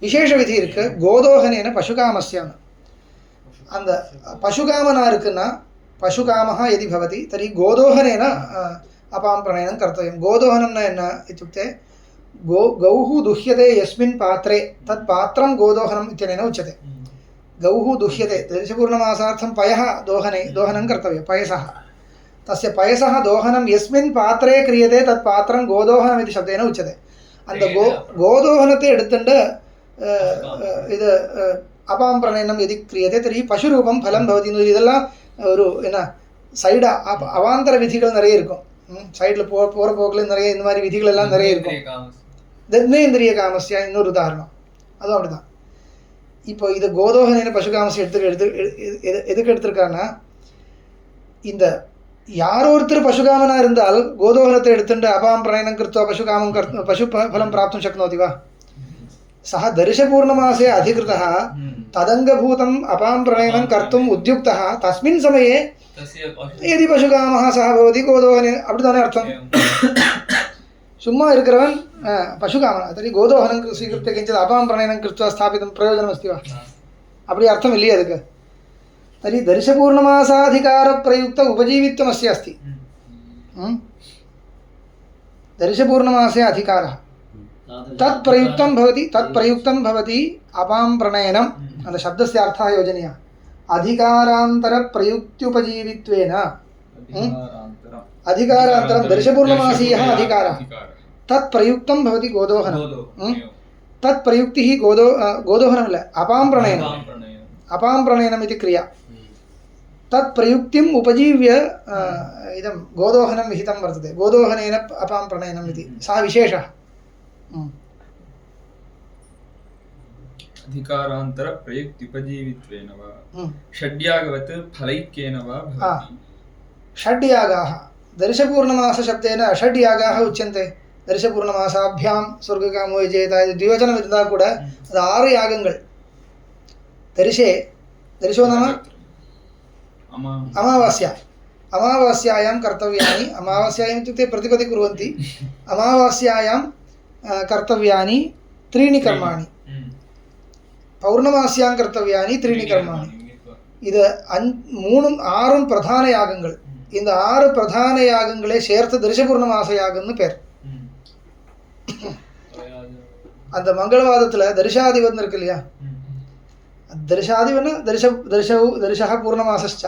விசேஷ விதி இருக்கு கோதோகனேன பசுகாமஸ்யான்னு அந்த பசுகாமனா இருக்குன்னா पशुकामः यदि भवति तर्हि गोदोहनेन अपां प्रणयनं कर्तव्यं गोदोहनं न इत्युक्ते गौः दुह्यते यस्मिन् पात्रे तत् पात्रं गोदोहनम् इत्यनेन उच्यते गौः दुह्यते दर्शपूर्णमासार्थं पयः दोहनं कर्तव्यं पयसः तस्य पयसः दोहनं यस्मिन् पात्रे क्रियते तत् पात्रं गोदोहनम् इति शब्देन उच्यते அந்த गोदोहनते எடுத்துண்டு இது அபாம் பிரணயனம் यदि क्रियते तर्हि पशुरूपं फलं भवति இதெல்லாம் ஒரு என்ன சைடா அவாந்தர விதிகள் நிறைய இருக்கும் சைடில் போகிற போக்கில் நிறைய இந்த மாதிரி விதிகள் எல்லாம் நிறைய இருக்கும் தத்னேந்திரிய காமஸ்யா இன்னொரு உதாரணம் அதுவும் அப்படிதான் இப்போ இது கோதோகனேன பசுகாமஸ்ய எதுக்கு எடுத்திருக்காங்கன்னா இந்த யாரோ ஒருத்தர் பசுகாமனா இருந்தால் கோதோகனத்தை எடுத்துட்டு அபாம் பிரணயனம் கிருத்வா பசு ஃபலம் பிராப்தும் शक्नोति वा सः दर्शपूर्णमासे अधिकृतः तदङ्गभूतम् अपां प्रणयनं कर्तुम् उद्युक्तः तस्मिन् समये यदि पशुकामः सः भवति गोदोहने அப்படிதானே அர்த்தம் சும்மா இருக்கிறவன் பசுகாமனா तर्हि गोदोहनं स्वीकृत्य किञ्चित् अपां प्रणयनं कृत्वा स्थापितं प्रयोजनमस्ति वा அப்படி அர்த்தம் இல்லையே அதுக்கு तर्हि दर्शपूर्णमासाधिकारप्रयुक्त उपजीवित्वमस्य अस्ति दर्शपूर्णमासे अधिकारः तत्प्रयुक्तं भवति अपां प्रणयनम् अन्त शब्दस्य अर्थः योजनीयः अधिकारान्तरप्रयुक्त्युपजीवित्वेन अधिकारान्तरं दर्शपूर्णमासीयः अधिकारः तत्प्रयुक्तं भवति गोदोहनं तत्प्रयुक्तिः गोदोहनम् इल्ल अपां प्रणयनम् इति क्रिया तत्प्रयुक्तिम् उपजीव्य इदं गोदोहनं विहितं वर्तते गोदोहनेन अपां प्रणयनम् इति सः विशेषः अधिकारान्तर प्रयुक्त्युपजीवित्वेन वा षड्यागवत् फलैक्येन वा भवति षड्यागाः दर्शपूर्णमासशब्देन षड्यागाः उच्यन्ते दर्शपूर्णमासाभ्यां स्वर्गकामो विजयेत द्विवचनं இருந்தா கூட அது 6 யாகங்கள் दर्शो नाम अमावास्यायां कर्तव्यानि अमावास्यायाम् इत्युक्ते प्रतिपदि कुर्वन्ति अमावास्यायां कर्तव्यानि 3 कर्माणि पौर्णमास्यां कर्तव्यानि 3 कर्माणि இது 6 பிரதான யாகங்கள் இந்த 6 பிரதான யாகங்களே சேர்த்து தரிசபூர்ணமாச யாகம்னு பேர் அந்த மங்களவாதத்துல தரிசாதிபதி இருக்கு இல்லையா ദർശാദിവന ദർശः പൂർണ്ണമാസശ്ച.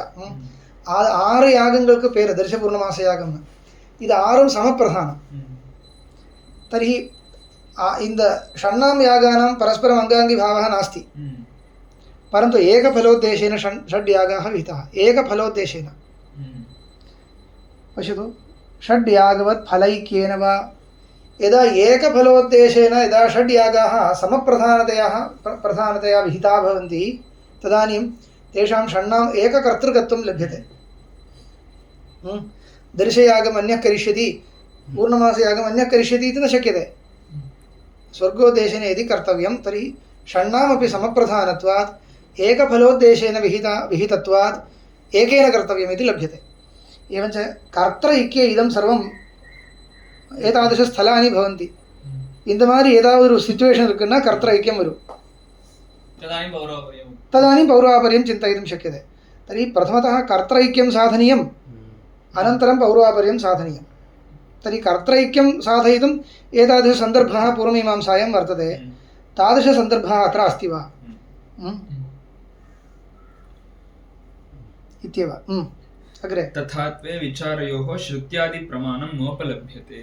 ആറ് യാഗങ്ങൾക്ക് പേര് ദർശപൂർണ്ണമാസയാഗം. ഇത് ആറും സമപ്രധാനം. തർഹി இந்த षण्णां यागानां परस्परम् अङ्गाङ्गिभावः नास्ति, परन्तु एकफलोद्देशेन षड् यागाः विहिताः. एकफलोद्देशेन पश्यतु, षड् यागवत् फलैक्येन वा यदा एकफलोद्देशेन यदा षड् यागाः समप्रधानतया विहिताः भवन्ति तदानीं तेषां षण्णाम् एककर्तृकत्वं लभ्यते. दर्शयागम् अन्यः करिष्यति, पूर्णमासयागम् अन्यः करिष्यति इति न शक्यते. स्वर्गोद्देशेन यदि कर्तव्यं तर्हि षण्णामपि समप्रधानत्वात् एकफलोद्देशेन विहितत्वात् एकेन कर्तव्यम् इति लभ्यते. एवञ्च कर्त्र इक्ये इदं सर्वं एतादृशस्थलानि भवन्ति. இந்த மாதிரி ஏதாவது ஒரு சிச்சுவேஷன் இருக்குன்னா கர்த்திர ஐக்கியம் வரும். तदानीं पौर्वापर्यं चिन्तयितुं शक्यते. तर्हि प्रथमतः कर्त्र ऐक्यं साधनीयम्, अनन्तरं पौर्वापर्यं साधनीयं. तर्हि कर्त्र ऐक्यं साधयितुम् एतादृशसन्दर्भः पूर्वमीमांसायां वर्तते. तादृशसन्दर्भः अत्र अस्ति वा इत्येव. अग्रे तथात्वे विचारयोः श्रुत्यादिप्रमाणं नोपलभ्यते.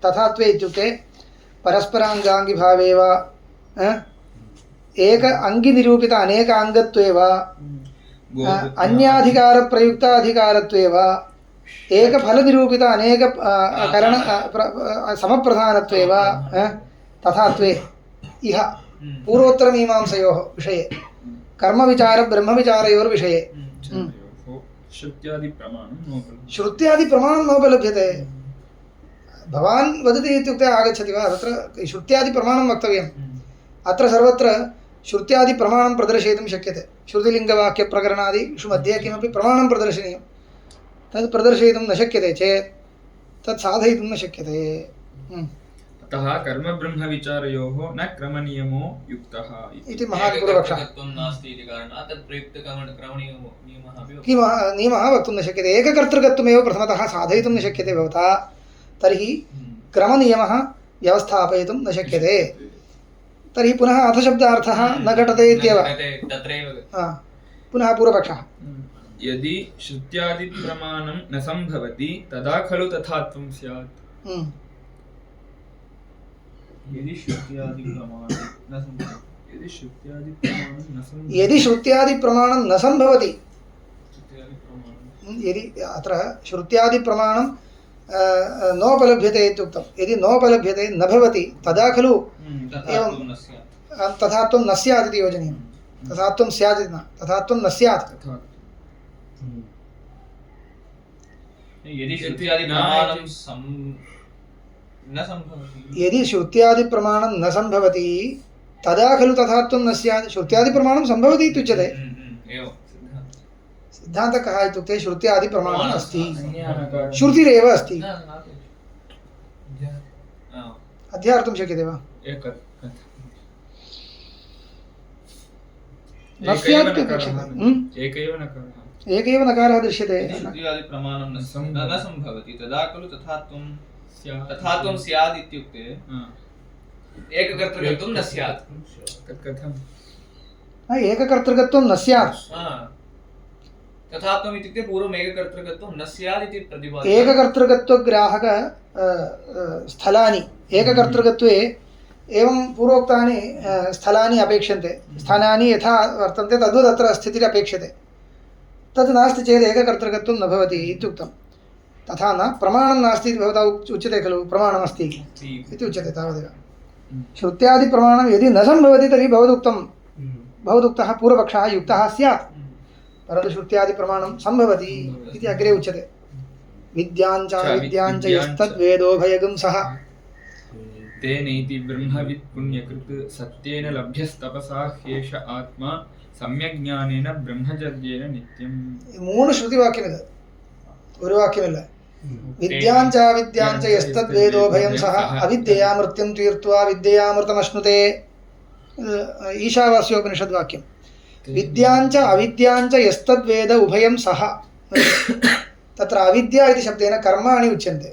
तथात्वे इत्युक्ते परस्पराङ्गाङ्गिभावे वा एक अङ्गिनिरूपित अनेक अङ्गत्वे वा अन्याधिकारप्रयुक्ताधिकारत्वे वा एकफलनिरूपित अनेक करण समप्रधानत्वे वा तथात्वे इह पूर्वोत्तरमीमांसयोः विषये कर्मविचार ब्रह्मविचारयोर्विषये श्रुत्यादिप्रमाणं नोपलभ्यते. भवान् वदति इत्युक्ते आगच्छति वा? तत्र श्रुत्यादिप्रमाणं वक्तव्यम्. अत्र सर्वत्र श्रुत्यादिप्रमाणं प्रदर्शयितुं शक्यते. श्रुतिलिङ्गवाक्यप्रकरणादिषु मध्ये किमपि प्रमाणं प्रदर्शनीयं. तद् प्रदर्शयितुं न शक्यते चेत् तत् साधयितुं न शक्यते. अतः कर्मब्रह्मविचारयोः न क्रमनियमो युक्तः इति महान् पूर्वपक्षः. नियमः वक्तुं न शक्यते. एककर्तृकत्वमेव प्रथमतः साधयितुं न शक्यते भवता. तर्हि क्रमनियमः व्यवस्थापयितुं न शक्यते. तर्हि पुनः अथशब्दार्थः न घटते इत्येव. पुनः पूर्वपक्षः यदि श्रुत्यादिप्रमाणं न सम्भवति तदा खलु तथात्वं स्यात्. यदि श्रुत्यादिप्रमाणं न सम्भवति, यदि अत्र श्रुत्यादिप्रमाणं नोपलभ्यते इत्युक्तं. यदि नोपलभ्यते न भवति तदा खलु एवं तथात्वं न स्यात् इति योजनीयं. तथात्वं स्यात् इति न, तथात्वं न स्यात्. यदि श्रुत्यादिप्रमाणं न सम्भवति तदा खलु तथात्वं न स्यात्. श्रुत्यादिप्रमाणं सम्भवति इत्युच्यते. सिद्धान्तः कः इत्युक्ते श्रुत्यादिप्रमाणम् अस्ति, श्रुतिरेव अस्ति. अध्यार्तुं शक्यते वा? न स्यात् इति अपेक्षते. एकैव नकारः दृश्यते. श्रुत्यादिप्रमाणं न सम्भवति तदा खलु तथात्वं स्यात् इत्युक्ते एककर्तृकत्वं न स्यात्. कथम्? एककर्तृकत्वं न स्यात्. तथात्वम् इत्युक्ते पूर्वम् एककर्तृकत्वं न स्यात् इति प्रतिपादयति. एककर्तृकत्वग्राहक स्थलानि एककर्तृकत्वे एवं पूर्वोक्तानि स्थलानि अपेक्षन्ते. स्थानानि यथा वर्तन्ते तद्वत् अत्र स्थितिरपेक्षते. तत् नास्ति चेत् एककर्तृकत्वं न भवति इत्युक्तं. तथा न प्रमाणं नास्ति इति भवता उच्यते खलु. प्रमाणमस्ति इति उच्यते तावदेव. श्रुत्यादिप्रमाणं यदि न सम्भवति तर्हि भवदुक्तः पूर्वपक्षः युक्तः स्यात्. परन्तु श्रुत्यादिप्रमाणं सम्भवति इति अग्रे उच्यते. विद्याञ्च अविद्याञ्च यस्तद्वेदोभयगं सः तेनैति ब्रह्मवित् पुण्यकृत् सत्येन लभ्यस्तपसा ह्येष आत्मा सम्यग्ज्ञानेन ब्रह्मचर्येण नित्यम्. मूणु श्रुतिवाक्यमिद ഒരു വാക്യമില്ല. വിദ്യാഞ്ച അവിദ്യാഞ്ച യസ്തദ്വേദോഭയം സഹ അവിദ്യയാ മൃത്യം തീർത്വാ വിദ്യയാ മൃതമശ്നുതേ. ഈശാവാസ്യോപനിഷദ് വാക്യം. വിദ്യാഞ്ച അവിദ്യാഞ്ച യസ്തദ്വേദ ഉഭയം സഹ. തത്ര അവിദ്യ ഇതി ശബ്ദേന കർമാണി ഉച്യന്ते.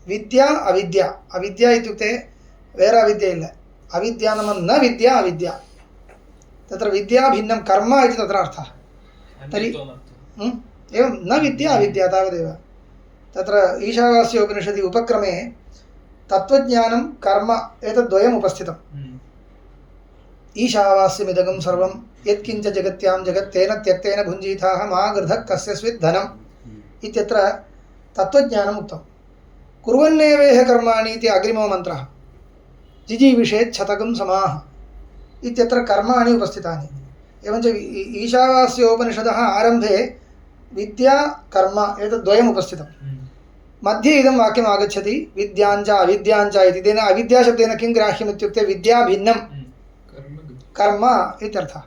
വിദ്യ അവിദ്യ. അവിദ്യ ഇത്യുക്ते വേറെ അവിദ്യ ಇಲ್ಲ. अविद्या नाम न विद्या अविद्या तत्र विद्या भिन्नं कर्म इति तत्र अर्थः तर्हि एवं न विद्या अविद्या तावदेव तत्र ईशावास्योपनिषदि उपक्रमे तत्त्वज्ञानं कर्म एतद्वयम् उपस्थितम् ईशावास्यमिदगं सर्वं यत्किञ्च जगत्यां जगत्तेन त्यक्तेन भुञ्जीथाः मा गृधः कस्य स्वित् धनम् इत्यत्र तत्त्वज्ञानम् उक्तं कुर्वन्नेवेह कर्माणि इति अग्रिमो मन्त्रः जिजीविषेत् शतकं समाः इत्यत्र कर्माणि उपस्थितानि एवञ्च ईशावास्योपनिषदः आरम्भे विद्या कर्म एतद्वयम् उपस्थितं मध्ये इदं वाक्यम् आगच्छति विद्याञ्च अविद्याञ्च इति तेन अविद्याशब्देन किं ग्राह्यम् इत्युक्ते विद्या भिन्नं कर्म इत्यर्थः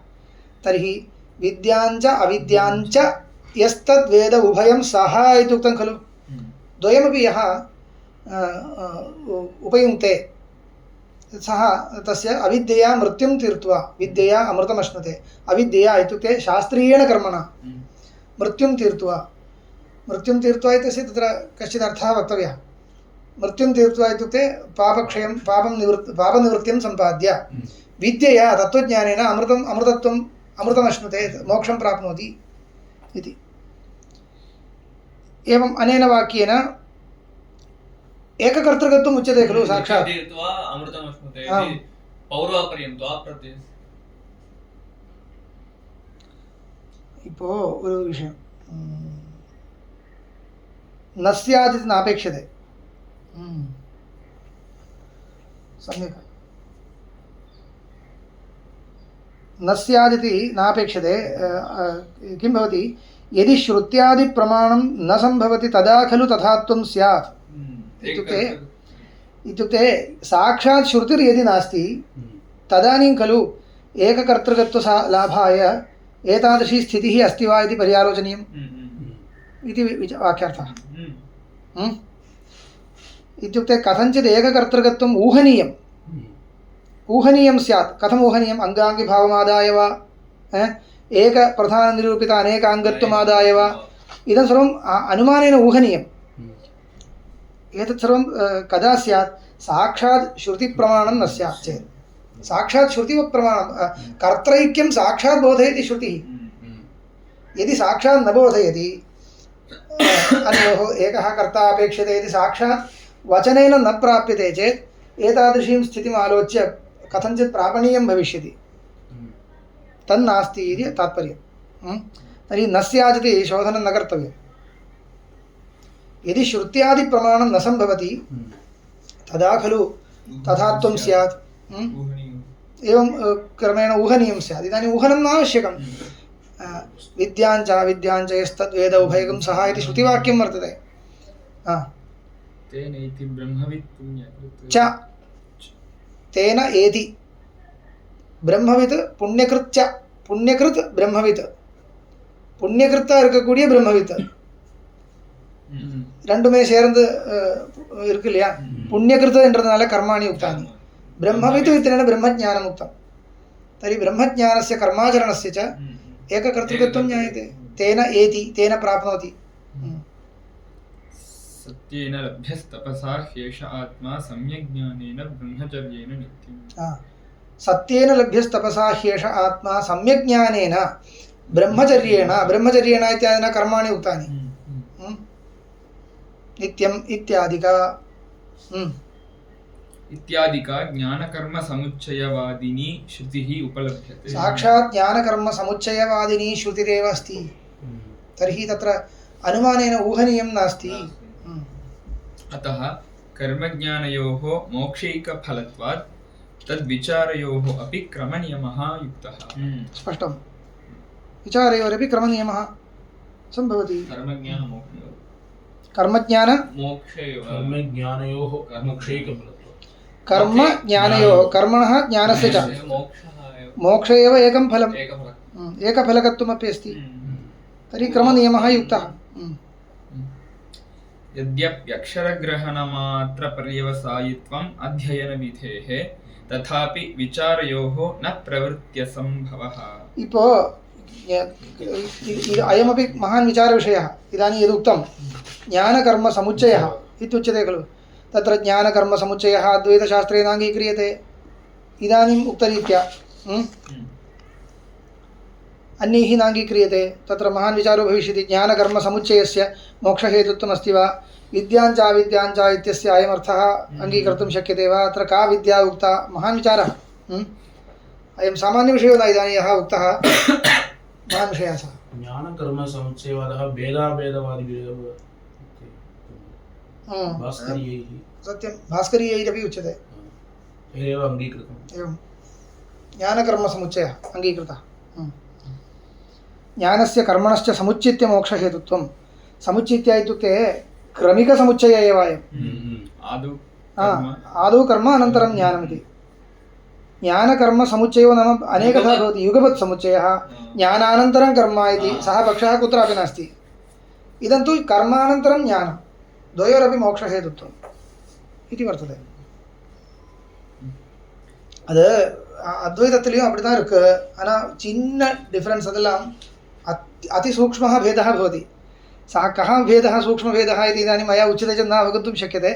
तर्हि विद्याञ्च अविद्याञ्च यस्तद्वेद उभयं सः इत्युक्तं खलु द्वयमपि यः उपयुङ्क्ते सः तस्य अविद्यया मृत्युं तीर्त्वा विद्यया अमृतमश्नुते अविद्यया इत्युक्ते शास्त्रीयेण कर्मणा मृत्युं तीर्त्वा इत्यस्य तत्र कश्चित् अर्थः वक्तव्यः मृत्युं तीर्त्वा इत्युक्ते पापक्षयं पापनिवृत्तिं सम्पाद्य विद्यया तत्त्वज्ञानेन अमृतमश्नुते मोक्षं प्राप्नोति इति एवम् अनेन वाक्येन एककर्तृकत्वम् उच्यते खलु साक्षात् இப்போ ஒரு விஷயம் न स्यात् इति नापेक्षते सम्यक् न स्यात् इति नापेक्षते किं भवति यदि श्रुत्यादिप्रमाणं न सम्भवति तदा खलु तथात्वं स्यात् इत्युक्ते साक्षात् श्रुतिर्यदि नास्ति तदानीं खलु एककर्तृकत्व लाभाय एतादृशी स्थितिः अस्ति वा इति पर्यालोचनीयम् इति वाक्यार्थः इत्युक्ते कथञ्चित् एककर्तृकत्वम् ऊहनीयं स्यात् कथम् ऊहनीयम् अङ्गाङ्गिभावमादाय वा एकप्रधाननिरूपित अनेकाङ्गत्वमादाय वा इदं सर्वम् अनुमानेन ऊहनीयम् एतत् सर्वं कदा स्यात् साक्षात् श्रुतिप्रमाणं न स्यात् चेत् साक्षात् श्रुतिप्रमाणं कर्त्रैक्यं साक्षात् बोधयति श्रुतिः यदि साक्षात् न बोधयति अन्योः एकः कर्ता अपेक्षते यदि साक्षात् वचनेन न प्राप्यते चेत् एतादृशीं स्थितिम् आलोच्य कथञ्चित् प्रापणीयं भविष्यति तन्नास्ति इति तात्पर्यं तर्हि न स्यात् इति शोधनं न कर्तव्यं यदि श्रुत्यादिप्रमाणं न सम्भवति तदा खलु तथात्वं स्यात् एवं क्रमेण ऊहनीयं स्यात् इदानीम् ऊहनं न आवश्यकं विद्याञ्च अविद्याञ्च यस्तद्वेद उभयं सः इति श्रुतिवाक्यं वर्तते च तेन एति பிரம்மவித் புண்ணியகிருத்ய புண்ணியகிருத் பிரம்மவித் புண்ணியகிருத்தா இருக்கக்கூடிய பிரம்மவித் ரெண்டுமே சேர்ந்து இருக்கு இல்லையா புண்ணியகிருத்த என்றதுனால கர்மாணி உக்தானி ब्रह्मवित् इत्यनेन ब्रह्मज्ञानम् उक्तं तर्हि ब्रह्मज्ञानस्य कर्माचरणस्य च एककर्तृकत्वं ज्ञायते तेन एति तेन प्राप्नोति सत्येन लभ्यस्तपसा ह्येष आत्मा सम्यक् ज्ञानेन ब्रह्मचर्येण नित्यम् सत्येन लभ्यस्तपसा ह्येष आत्मा सम्यक् ज्ञानेन ब्रह्मचर्येण इत्यादिना कर्माणि उक्तानि नित्यम् इत्यादिका इत्यादिका ज्ञानकर्म समुच्चयवादिनी श्रुतिः उपलभ्यते साक्षात् ज्ञानकर्म समुच्चयवादिनी श्रुतिरेव अस्ति तर्हि तत्र अनुमानेन ऊहनीयं नास्ति अतः कर्मज्ञानयोः मोक्षैकफलत्वात् तद्विचारयोः अपि क्रमनियमः युक्तः स्पष्टं विचारयोरपि क्रमनियमः सम्भवति कर्मज्ञान कर्मज्ञानयोः मोक्षैकफलत्वात् कर्मज्ञानयोः कर्मणः ज्ञानस्य च मोक्ष एव एकं फलम् एकफलकत्वमपि अस्ति तर्हि क्रमनियमः युक्तः यद्यप्यक्षरग्रहणमात्रपर्यवसायित्वम् अध्ययनविधेः तथापि विचारयोः न प्रवृत्त्यसम्भवः इपो अयमपि महान् विचारविषयः इदानीं यदुक्तं ज्ञानकर्मसमुच्चयः इत्युच्यते खलु तत्र ज्ञानकर्मसमुच्चयः अद्वैतशास्त्रेण अङ्गीक्रियते इदानीम् उक्तरीत्या अन्यैः नाङ्गीक्रियते तत्र महान् विचारो भविष्यति ज्ञानकर्मसमुच्चयस्य मोक्षहेतुत्वमस्ति वा विद्याञ्च अविद्याञ्च इत्यस्य अयमर्थः अङ्गीकर्तुं शक्यते वा अत्र का विद्या उक्ता महान् विचारः अयं सामान्यविषयो न इदानीं यः उक्तः महान् विषयः सः ज्ञानकर्मसमुच्चयवादः भेदाभेदवादिभिः भास्करीयैः सत्यं भास्करीयैरपि उच्यते एव अङ्गीकृतम् एवं ज्ञानकर्मसमुच्चयः अङ्गीकृतः ज्ञानस्य कर्मणश्च समुच्चित्य मोक्षहेतुत्वं समुच्चित्य इत्युक्ते क्रमिकसमुच्चय एव अयम् आदौ कर्म अनन्तरं ज्ञानमिति ज्ञानकर्मसमुच्चयो नाम अनेकधा भवति युगपत् समुच्चयः ज्ञानानन्तरं कर्म इति सः पक्षः कुत्रापि नास्ति इदं तु कर्मानन्तरं ज्ञानं द्वयोरपि मोक्षहेतुत्वम् इति वर्तते அது அத்வைதத்திலையும் அப்படி தான் இருக்குது ஆனால் சின்ன டிஃப்ரென்ஸ் அதெல்லாம் अतिसूक्ष्मः भेदः भवति सः कः भेदः सूक्ष्मभेदः इति इदानीं मया उच्यते चेत् न अवगन्तुं शक्यते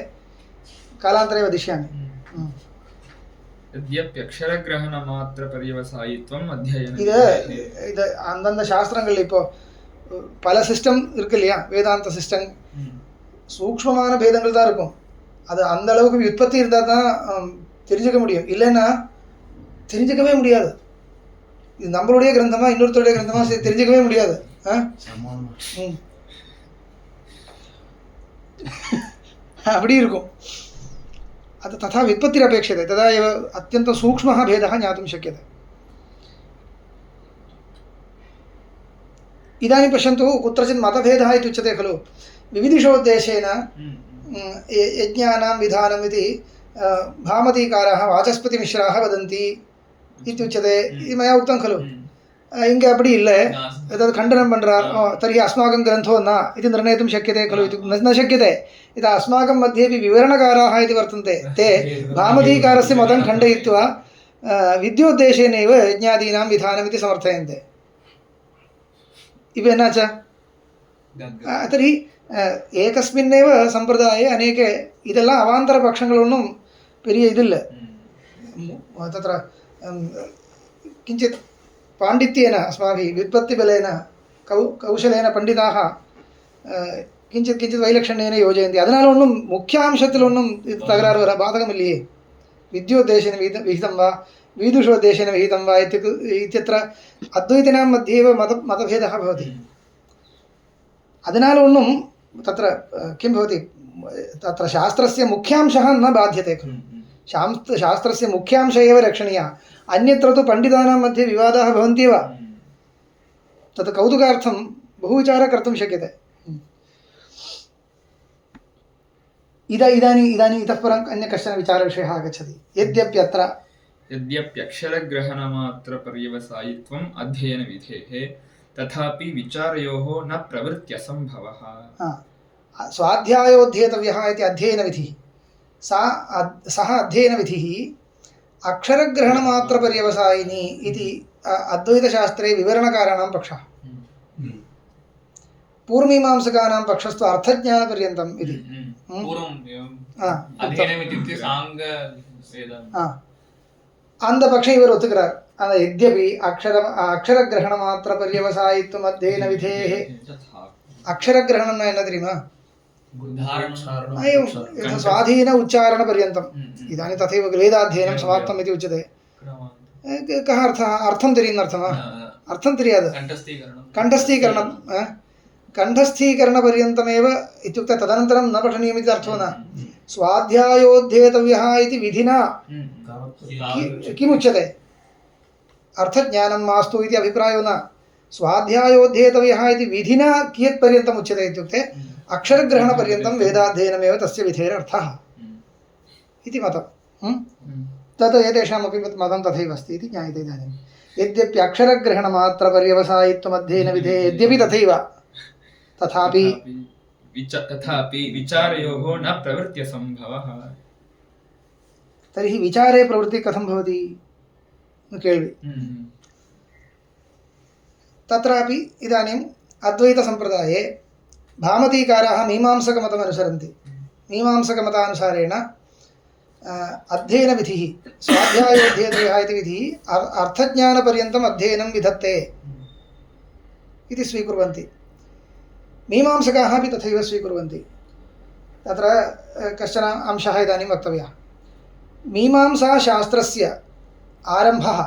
कालान्तरे वदिष्यामि यद्यप्यक्षरग्रहणमात्रपर्यवसायित्वम् अध्ययनं இது அந்தந்த சாஸ்திரங்கள் இப்போ பல சிஸ்டம் இருக்கு இல்லையா வேதாந்த சிஸ்டம் சூக்ஷ்மமான பேதங்கள் தான் இருக்கும் அது அந்த அளவுக்கு விற்பத்தி இருந்தால் தான் தெரிஞ்சுக்க முடியும் இல்லைன்னா தெரிஞ்சுக்கவே முடியாது இது நம்மளுடைய கிரந்தமா இன்னொருத்தருடைய கிரந்தமா தெரிஞ்சுக்கவே முடியாது அப்படி இருக்கும் அது तथा व्युत्पत्तिरपेक्षते तदा एव अत्यन्तं सूक्ष्मः भेदः ज्ञातुं शक्यते इदानीं पश्यन्तु कुत्रचित् मतभेदः इति उच्यते खलु विविधिषोद्देशेन यज्ञानां विधानम् इति भामतीकाराः वाचस्पतिमिश्राः वदन्ति इत्युच्यते मया उक्तं खलु इङ्गे अपि इल्ले एतद् खण्डनं पण्णार् तर्हि अस्माकं ग्रन्थो न इति निर्णयितुं शक्यते खलु इति न शक्यते यदा अस्माकं मध्येपि विवरणकाराः इति वर्तन्ते ते भामतीकारस्य मतं खण्डयित्वा विद्योद्देशेनैव यज्ञादीनां विधानमिति समर्थयन्ते इव न च तर्हि एकस्मिन्नेव सम्प्रदाये अनेके ಇದೆಲ್ಲ ಅವಾಂತರಪಕ್ಷಗಳನ್ನು பெரிய ಇದಿಲ್ಲ तत्र किञ्चित् पाण्डित्येन अस्माभिः व्युत्पत्तिबलेन कौशलेन पण्डिताः किञ्चित् किञ्चित् वैलक्षण्येन योजयन्ति அதனால ஒன்றும் முக்கியாம்சத்தில் ஒன்றும் தகராறு வர பாதகம் இல்லையே विद्योद्देशेन विहितं वा विदुषोद्देशेन विहितं वा इत्यत्र अद्वैतिनां मध्ये एव मतभेदः भवति அதனால ஒன்றும் तत्र किं भवति तत्र शास्त्रस्य मुख्यांशः न बाध्यते खलु शास्त्रस्य मुख्यांशः एव रक्षणीयः अन्यत्र तु पण्डितानां मध्ये विवादाः भवन्ति एव तत् कौतुकार्थं बहु विचारः कर्तुं शक्यते इदानीम् इतः परम् अन्य कश्चन विचारविषयः आगच्छति यद्यप्यक्षरग्रहणमात्रपर्यवसायित्वम् अध्ययनविधेः तथापि विचारयोः न प्रवृत्त्यसम्भवः स्वाध्यायोध्येतव्यः इति अध्ययनविधिः सः अध्ययनविधिः अक्षरग्रहणमात्रपर्यवसायिनी इति अद्वैतशास्त्रे विवरणकाराणां पक्षः पूर्वमीमांसकानां पक्षस्तु अर्थज्ञानपर्यन्तम् इति அந்த இவர் ஒத்துக்கிறார் அந்த यद्यपि अक्षरग्रहणमात्रपर्यवसायित्वम् अध्ययनविधेः अक्षरग्रहणं என்ன தெரியுமா स्वाधीन उच्चारणपर्यन्तम् इदानीं तथैव वेदाध्ययनं समाप्तम् इति उच्यते कः अर्थः अर्थं தெரியும்னு वा अर्थं தெரியாது कण्ठस्थीकरणं कण्ठस्थीकरणपर्यन्तमेव इत्युक्ते तदनन्तरं न पठनीयम् इति अर्थो न स्वाध्यायोध्येतव्यः इति विधिना किमुच्यते अर्थज्ञानं मास्तु इति अभिप्रायो न स्वाध्यायोध्येतव्यः इति विधिना कियत् पर्यन्तम् उच्यते इत्युक्ते अक्षरग्रहणपर्यन्तं वेदाध्ययनमेव तस्य विधेरर्थः इति मतं तत् एतेषामपि मतं तथैव अस्ति इति ज्ञायते इदानीं यद्यपि अक्षरग्रहणमात्रपर्यवसायित्वमध्ययनविधे यद्यपि तथैव तथापि विचारयोः न प्रवृत्त्यसम्भवः तर्हि विचारे प्रवृत्तिः कथं भवति केळ्वि तत्रापि इदानीम् अद्वैतसम्प्रदाये भामतीकाराः मीमांसकमतमनुसरन्ति मीमांसकमतानुसारेण अध्ययनविधिः स्वाध्यायोऽध्येतव्यः इति विधिः अर्थज्ञानपर्यन्तम् अध्ययनं विधत्ते इति स्वीकुर्वन्ति। मीमांसकाः अपि तथैव स्वीकुर्वन्ति। तत्र कश्चन अंशः इदानीं वक्तव्यः। मीमांसाशास्त्रस्य आरम्भः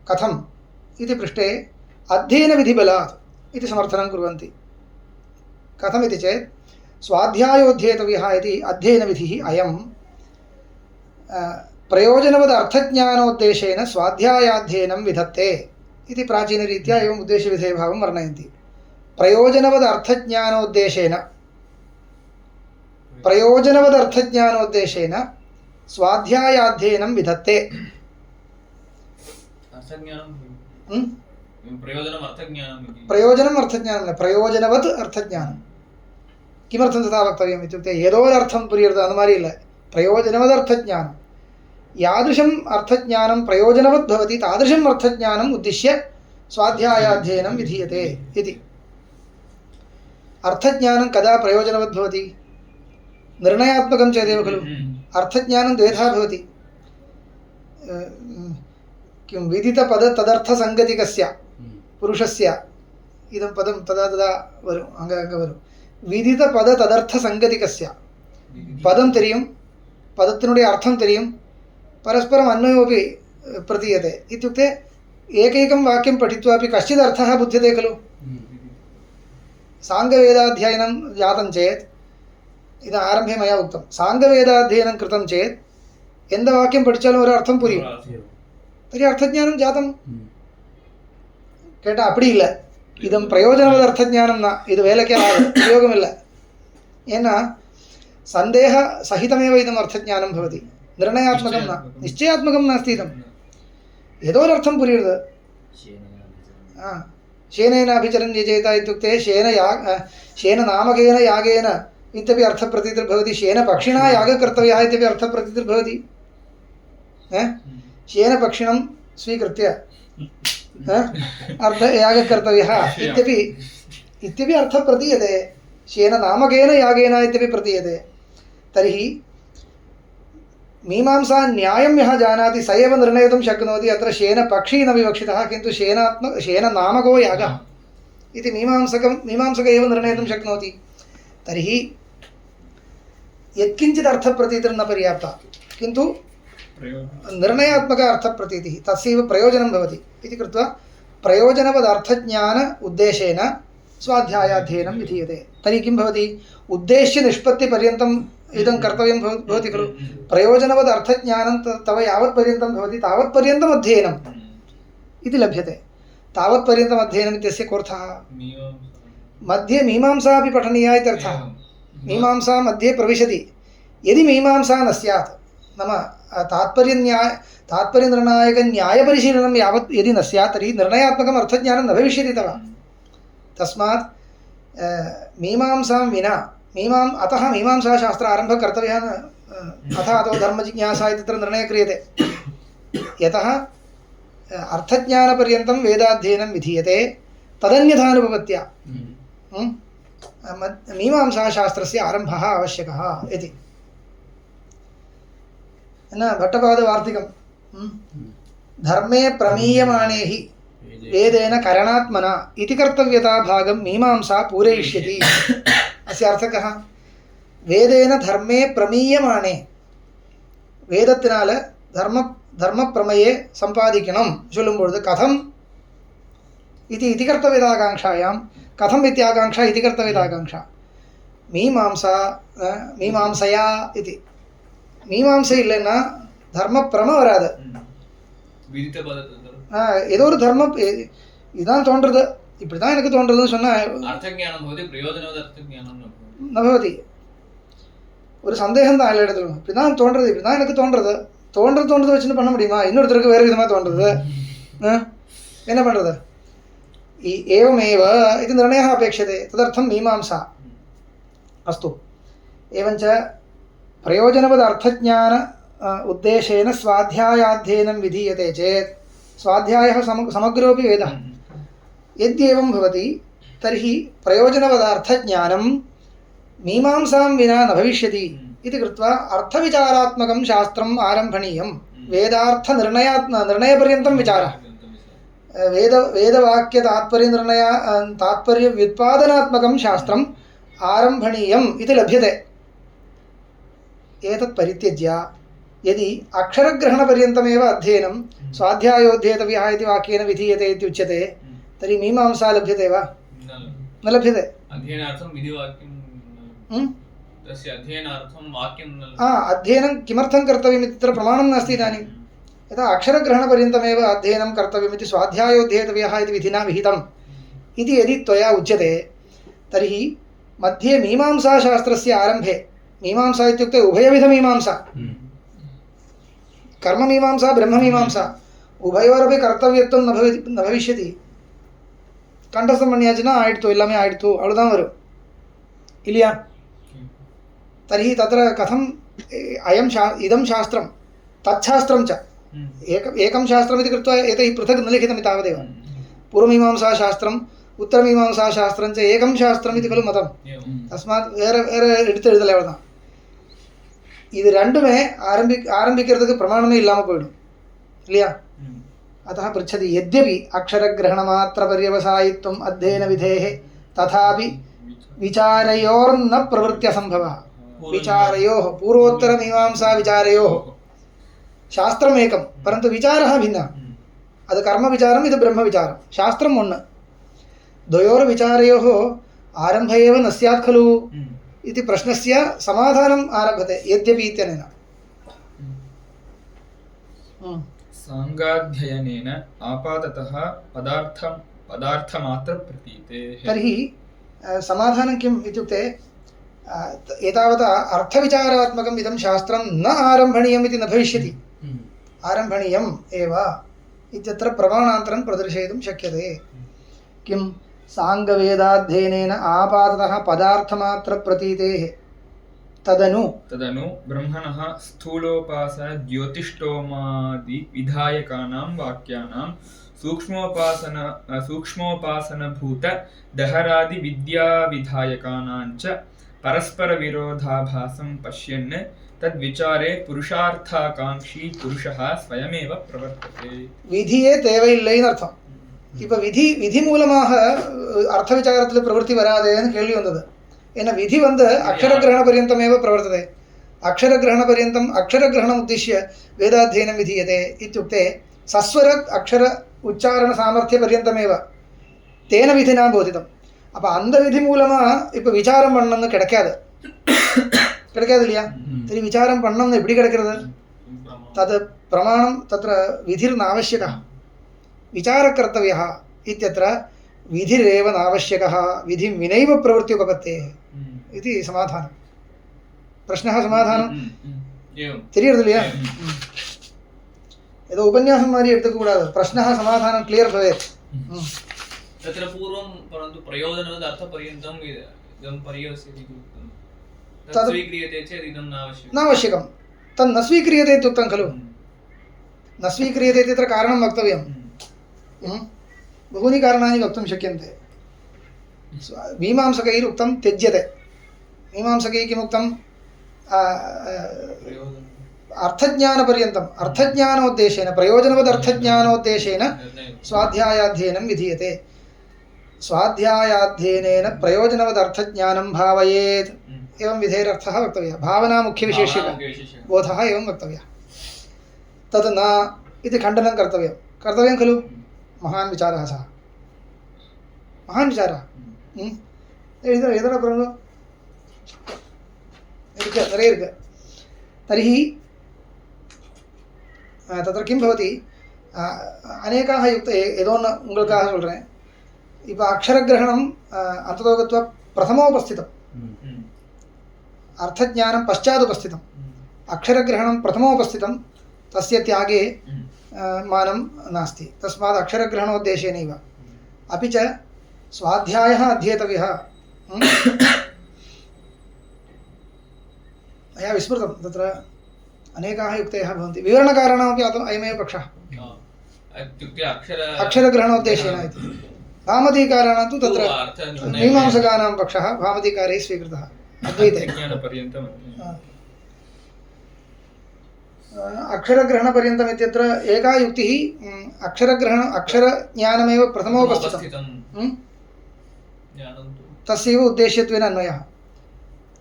कथम् इति पृष्टे अध्ययनविधिबलात् इति समर्थनं कुर्वन्ति। कथमिति चेत् स्वाध्यायोऽध्येतव्यः इति अध्ययनविधिः अयं प्रयोजनवद् अर्थज्ञानोद्देशेन स्वाध्यायाध्ययनं विधत्ते इति प्राचीनरीत्या एवम् उद्देश्यविधेयभावं वर्णयन्ति। प्रयोजनवद् अर्थज्ञानोद्देशेन स्वाध्यायाध्ययनं विधत्ते। प्रयोजनम् अर्थज्ञानं न, प्रयोजनवत् अर्थज्ञानं। किमर्थं तथा वक्तव्यम् इत्युक्ते यदोरर्थं पुरियर्द अनुमारी इल्ल, प्रयोजनवद् अर्थज्ञानं। यादृशम् अर्थज्ञानं प्रयोजनवत् भवति तादृशम् अर्थज्ञानम् उद्दिश्य स्वाध्यायाध्ययनं विधीयते इति। अर्थज्ञानं कदा प्रयोजनवत् भवति? निर्णयात्मकं चेदेव खलु। अर्थज्ञानं द्वेधा भवति। किं विदितपद तदर्थसङ्गतिकस्य पुरुषस्य इदं पदं तदा तदा वरु अङ्ग वरु विदितपद तदर्थसङ्गतिकस्य पदं तेरियुम पदत्तिनुடைய अर्थं तेरियुम परस्परम् अन्वयोपि प्रतीयते इत्युक्ते एकैकं वाक्यं पठित्वापि कश्चित् अर्थः बुध्यते खलु। साङ्गवेदाध्ययनं जातं चेत् इद आरम्भे मया उक्तं साङ्गवेदाध्ययनं कृतं चेत् எந்த வாக்கியம் படிச்சாலும் ஒரு அர்த்தம் புரியும். तर्हि अर्थज्ञानं जातं கேட்டா அப்படி இல்லை. இதம் பிரயோஜனவத அர்த்தஜானம் தான். இது வேலைக்கே ஆகும், உபயோகம் இல்லை. ஏன்னா சந்தேக சகிதமேவ இதம் அர்த்தஜானம் பவதி, निर्णयात्मकं न, निश्चयात्मकं नास्ति इदं. ஏதோ ஒரு அர்த்தம் புரியுது. शेनेन अभिचरन् यजेत इत्युक्ते शेन नामकेन यागेन इत्यपि अर्थप्रतीतिर्भवति, शेन पक्षिणा यागकर्तव्यः इत्यपि अर्थप्रतीतिर्भवति. शेन पक्षिणं स्वीकृत्य यागकर्तव्यः इत्यपि अर्थः प्रतीयते. शेन नामकेन यागेन इत्यपि प्रतीयते. तर्हि मीमांसा न्यायं यः जानाति स एव निर्णयितुं शक्नोति. अत्र शेन पक्षी न विवक्षितः, किन्तु शेन नामको यागः इति मीमांसक एव निर्णयितुं शक्नोति. तर्हि यत्किञ्चित् अर्थप्रतीतिर्न पर्याप्ता, किन्तु निर्णयात्मक अर्थप्रतीतिः तस्यैव प्रयोजनं भवति इति कृत्वा प्रयोजनवदर्थज्ञान उद्देशेन स्वाध्यायाध्ययनं विधीयते. तर्हि किं भवति? उद्देश्यनिष्पत्तिपर्यन्तम् इदं कर्तव्यं भवति खलु. प्रयोजनवद् अर्थज्ञानं तव यावत्पर्यन्तं भवति तावत्पर्यन्तम् अध्ययनम् इति लभ्यते. तावत्पर्यन्तम् अध्ययनम् इत्यस्य कोऽर्थः? मध्ये मीमांसा अपि पठनीया इत्यर्थः. मीमांसा मध्ये प्रविशति. यदि मीमांसा न स्यात्, नाम तात्पर्यनिर्णायकन्यायपरिशीलनं यावत् यदि न स्यात्, तर्हि निर्णयात्मकम् अर्थज्ञानं न भविष्यति तव. तस्मात् मीमांसां विना अतः मीमांसाशास्त्र आरम्भः कर्तव्यः न. अथो धर्मजिज्ञासा इत्यत्र निर्णयः क्रियते. यतः अर्थज्ञानपर्यन्तं वेदाध्ययनं विधीयते, तदन्यथानुपपत्या मीमांसाशास्त्रस्य आरम्भः आवश्यकः इति. न भट्टपादवार्तिकं धर्मे प्रमीयमाणे हि वेदेन करणात्मना इति कर्तव्यता भागं मीमांसा पूरयिष्यति. अस्य अर्थः कः? वेदेन धर्मे प्रमीयमाणे, வேதத்தினால தர்ம பிரமயே சம்பாதிக்கணும் சொல்லும்பொழுது கதம் इति कर्तव्यताकाङ्क्षायां कथम् इत्याकाङ्क्षा इति कर्तव्यताकाङ्क्षा. மீமாம்சையா इति மீமாம்சை இல்லைன்னா தர்ம பிரம வராது. ஏதோ ஒரு தர்மம் இதுதான் தோன்றது, இப்படிதான் எனக்கு தோன்றதுன்னு சொன்னா நபவதி. ஒரு சந்தேகம் தான் எல்லா இடத்துலையும். இப்படிதான் தோன்றது, இப்படிதான் எனக்கு தோன்றது வச்சுன்னு பண்ண முடியுமா? இன்னொருத்தருக்கு வேறு விதமாக தோன்றது, என்ன பண்ணுறது? एवमेव इति निर्णयः अपेक्षते. तदर्थं मीमांसा. अस्तु. एवञ्च प्रयोजनवद् अर्थज्ञान उद्देशेन स्वाध्यायाध्ययनं विधीयते चेत् स्वाध्यायः समग्रोऽपि वेदः. यद्येवं भवति तर्हि प्रयोजनवद् अर्थज्ञानं मीमांसां विना न भविष्यति इति कृत्वा अर्थविचारात्मकं शास्त्रम् आरम्भणीयं निर्णयपर्यन्तं विचारः तात्पर्यव्युत्पादनात्मकं शास्त्रम् आरम्भणीयम् इति लभ्यते एतत् परित्यज्य यदि अक्षरग्रहणपर्यन्तमेव अध्ययनं स्वाध्यायोऽध्येतव्यः इति वाक्येन विधीयते इति उच्यते तर्हि मीमांसा लभ्यते वा न लभ्यते अध्ययनार्थं विधिवाक्यं तस्य अध्ययनार्थं वाक्यं अध्ययनं किमर्थं कर्तव्यम् इत्यत्र प्रमाणं नास्ति इदानीं यथा अक्षरग्रहणपर्यन्तमेव अध्ययनं कर्तव्यमिति स्वाध्यायोऽध्येतव्यः इति विधिना विहितम् इति यदि त्वया उच्यते तर्हि मध्ये मीमांसाशास्त्रस्य आरम्भे मीमांसा इत्युक्ते उभयविधमीमांसा कर्ममीमांसा ब्रह्ममीमांसा उभयोरपि कर्तव्यत्वं न भविष्यति கண்டஸ்தம் பண்ணியாச்சுன்னா ஆயிடுத்து எல்லாமே ஆயிடுத்து அவ்வளோதான் வரும் இல்லையா तर्हि तत्र कथम् इदं शास्त्रं तच्छास्त्रं च एकं शास्त्रमिति कृत्वा एतैः पृथक् न लिखितमिति तावदेव पूर्वमीमांसाशास्त्रम् उत्तरमीमांसाशास्त्रं च एकं शास्त्रम् इति खलु मतं तस्मात् வேற எடுத்து எழுதலை அவ்வளோதான் இது ரெண்டுமே ஆரம்பிக்கிறதுக்கு பிரமாணமே இல்லாமல் போயிடும் இல்லையா अतः पृच्छति यद्यपि अक्षरग्रहणमात्रपर्यवसायित्वम् अध्ययनविधेः तथापि विचारयोर्न प्रवृत्त्यसम्भवः विचारयोः पूर्वोत्तरमीमांसा विचारयोः शास्त्रमेकं परन्तु विचारः भिन्नः ಅದು कर्मविचारम् ಇದು ब्रह्मविचारं शास्त्रम् ओन्न द्वयोर्विचारयोः आरम्भ एव न स्यात् खलु इति प्रश्नस्य समाधानम् आरभते यद्यपि इत्यनेन सांगाध्ययनेन आपाततः पदार्थमात्रप्रतीतेः तर्हि समाधानं किम् इत्युक्ते एतावता अर्थविचारात्मकम् इदं शास्त्रं न आरम्भणीयम् इति न भविष्यति आरम्भणीयम् एव इत्यत्र प्रमाणान्तरं प्रदर्शयितुं शक्यते किं सांगवेदाध्ययनेन आपाततः पदार्थमात्रप्रतीतेः तदनु ब्रह्मणः स्थूलोपास ज्योतिष्टोमादि विधायकानां वाक्यानां सूक्ष्मोपासनभूत दहरादि विद्याविधायकानां च परस्परविरोधाभासं पश्यन् तद्विचारे पुरुषार्थाकांक्षी पुरुषः स्वयमेव प्रवर्तते विधिये தேவையில்லைன்னு அர்த்தம் இப்போ விதி மூலமாக அர்த்த விசாரத்தில் பிரவೃತ್ತಿ வராதேன்னு கேள்வி வந்தது ஏன்னா விதி வந்து अक्षरग्रहणपर्यन्तमेव प्रवर्तते अक्षरग्रहणपर्यन्तम् अक्षरग्रहणम् उद्दिश्य वेदाध्ययनं विधीयते इत्युक्ते सस्वर अक्षर उच्चारणसामर्थ्यपर्यन्तमेव तेन विधिना बोधितम् அப்போ அந்த விதி மூலமாக இப்போ விசாரம் பண்ணணும்னு கிடைக்காது இல்லையா சரி விசாரம் பண்ணணும்னு எப்படி கிடைக்கிறது तद् प्रमाणं तत्र विधिर्नावश्यकः विचारकर्तव्यः इत्यत्र विधिरेव नावश्यकः विधिं विनैव प्रवृत्त्युपपत्तेः इति समाधानं प्रश्नः समाधानं தெரியுறது இல்லையா ஏதோ உபன்யாசம் மாதிரி எடுத்துக்கூடாது प्रश्नः समाधानं क्लियर् भवेत् तत्र पूर्वं परन्तु प्रयोजनवद् अर्थपर्यन्तम् इदं पर्यवस्यति तत् स्वीक्रियते चेत् इदं नावश्यकं तन्न स्वीक्रियते इत्युक्तं खलु न स्वीक्रियते इत्यत्र कारणं वक्तव्यं बहूनि कारणानि वक्तुं शक्यन्ते मीमांसकैः उक्तं त्यज्यते मीमांसकैः किमुक्तं अर्थज्ञानपर्यन्तम् अर्थज्ञानोद्देशेन प्रयोजनवदर्थज्ञानोद्देशेन स्वाध्यायाध्ययनं विधीयते स्वाध्यायाध्ययनेन प्रयोजनवदर्थज्ञानं भावयेत् एवं विधेरर्थः वक्तव्यः भावना मुख्यविशेष्यः बोधः एवं वक्तव्यः तद् न इति खण्डनं कर्तव्यं खलु महान् विचारः सः महान् विचारः तर्हि तत्र किं भवति अनेकाः युक्त ஏதோ ஒன்று உங்களுக்காக சொல்கிறேன் இப்போ அக்ஷரகிரகணம் अन्ततो गत्वा प्रथमोपस्थितम् अर्थज्ञानं पश्चादुपस्थितम् अक्षरग्रहणं प्रथमोपस्थितं तस्य त्यागे मानं नास्ति तस्मात् अक्षरग्रहणोद्देशेनैव अपि च स्वाध्यायः अध्येतव्यः मया विस्मृतं तत्र अनेकाः युक्तयः भवन्ति विवरणकाराणामपि अयमेव पक्षः अक्षरग्रहणोद्देशेन इति भामतीकाराणां तु तत्र मीमांसकानां पक्षः भामतीकारैः स्वीकृतः अद्वैते अक्षरग्रहणपर्यन्तम् इत्यत्र एका युक्तिः अक्षरज्ञानमेव प्रथमोपस्थितं तस्यैव उद्देश्यत्वेन अन्वयः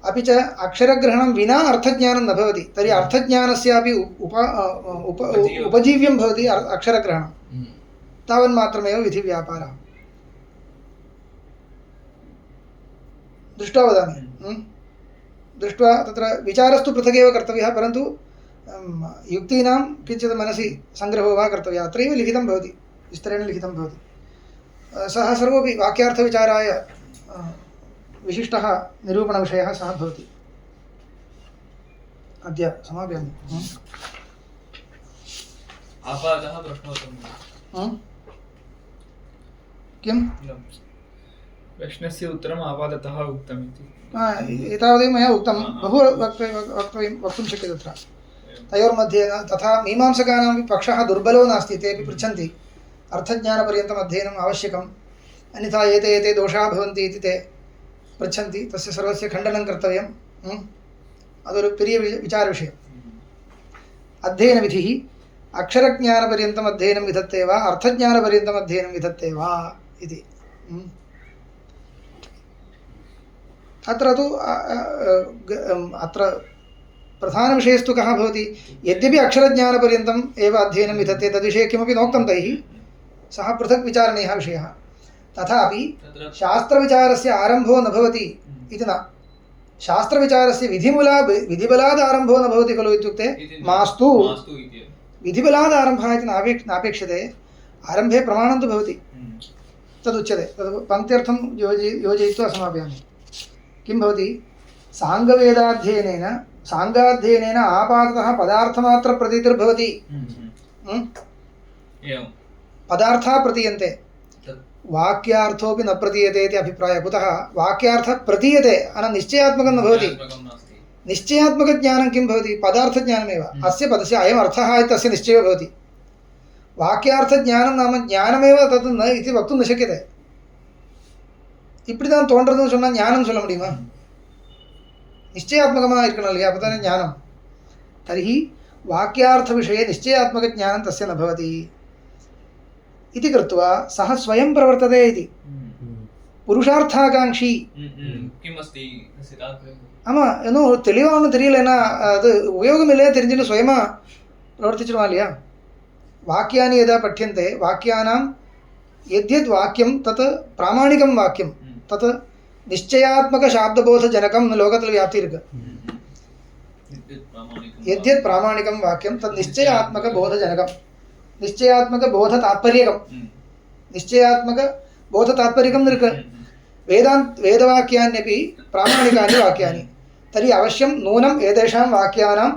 अपि च अक्षरग्रहणं विना अर्थज्ञानं न भवति तर्हि अर्थज्ञानस्यापि उपजीव्यं भवति अक्षरग्रहणं तावन्मात्रमेव विधिव्यापारः दृष्ट्वा वदामि दृष्ट्वा तत्र विचारस्तु पृथगेव कर्तव्यः परन्तु युक्तीनां किञ्चित् मनसि सङ्ग्रहो वा कर्तव्यः अत्रैव लिखितं भवति विस्तरेण लिखितं भवति सः सर्वोपि वाक्यार्थविचाराय विशिष्टः निरूपणविषयः सः भवति अद्य समापयामि आपादः प्रश्नोत्तरं किं प्रश्नस्य उत्तरम् आपादतः उक्तम् इति एतावदेव मया उक्तं बहु वक्तुं शक्यते तत्र तयोर्मध्ये तथा मीमांसकानामपि पक्षः दुर्बलो नास्ति तेपि पृच्छन्ति अर्थज्ञानपर्यन्तम् अध्ययनम् आवश्यकम् अन्यथा एते दोषाः भवन्ति इति ते पृच्छन्ति तस्य सर्वस्य खण्डनं कर्तव्यम् अदोरु पेरिय विचारविषयम् अध्ययनविधिः अक्षरज्ञानपर्यन्तम् अध्ययनं विधत्ते वा अर्थज्ञानपर्यन्तम् अध्ययनं विधत्ते वा इति अत्र तु अत्र प्रधानविषयस्तु कः भवति यद्यपि अक्षरज्ञानपर्यन्तम् एव अध्ययनं विधत्ते तद्विषये किमपि नोक्तं तैः सः पृथक् विचारणीयः विषयः तथापि शास्त्रविचारस्य आरम्भो न भवति इति न शास्त्रविचारस्य विधिबलाद् आरम्भो न भवति खलु इत्युक्ते मास्तु विधिबलाद् आरम्भः इति नापेक्षते आरम्भे प्रमाणं तु भवति तदुच्यते तद् पङ्क्त्यर्थं योजयित्वा समापयामि किं भवति साङ्गाध्ययनेन आपाततः पदार्थमात्रप्रतीतिर्भवति पदार्थाः प्रतीयन्ते वाक्यार्थोऽपि न प्रतीयते इति अभिप्रायः कुतः वाक्यार्थः प्रतीयते निश्चयात्मकं न भवति निश्चयात्मकज्ञानं किं भवति पदार्थज्ञानमेव अस्य पदस्य अयम् अर्थः इत्यस्य निश्चयो भवति वाक्यार्थज्ञानं नाम ज्ञानमेव तत् न इति वक्तुं न शक्यते இப்படி தான் தோன்றதுன்னு சொன்னால் ஞானம் சொல்ல முடியுமா निश्चयात्मकமாக இருக்கணும் இல்லையா அப்போ தானே ஞானம் तर्हि वाक्यार्थविषये निश्चयात्मकज्ञानं तस्य न भवति इति कृत्वा सः स्वयं प्रवर्तते इति पुरुषार्थाकाङ्क्षी किमस्ति ஆமாம் இன்னும் தெளிவாக ஒன்றும் தெரியலன்னா அது உபயோகம் இல்லையா தெரிஞ்சுட்டு சுயமாக பிரவர்த்திச்சிடுவான் இல்லையா वाक्यानि यदा पठ्यन्ते वाक्यानां यद्यद् वाक्यं तत् प्रामाणिकं वाक्यं तत् निश्चयात्मकशाब्दबोधजनकं लोकத்தில் व्याप्ति இருக்கு यद्यद् प्रामाणिकं वाक्यं तत् निश्चयात्मकबोधजनकं निश्चयात्मकबोधतात्पर्यकं இருக்கு वेदवाक्यान्यपि प्रामाणिकानि वाक्यानि तर्हि अवश्यं नूनं एतेषां वाक्यानां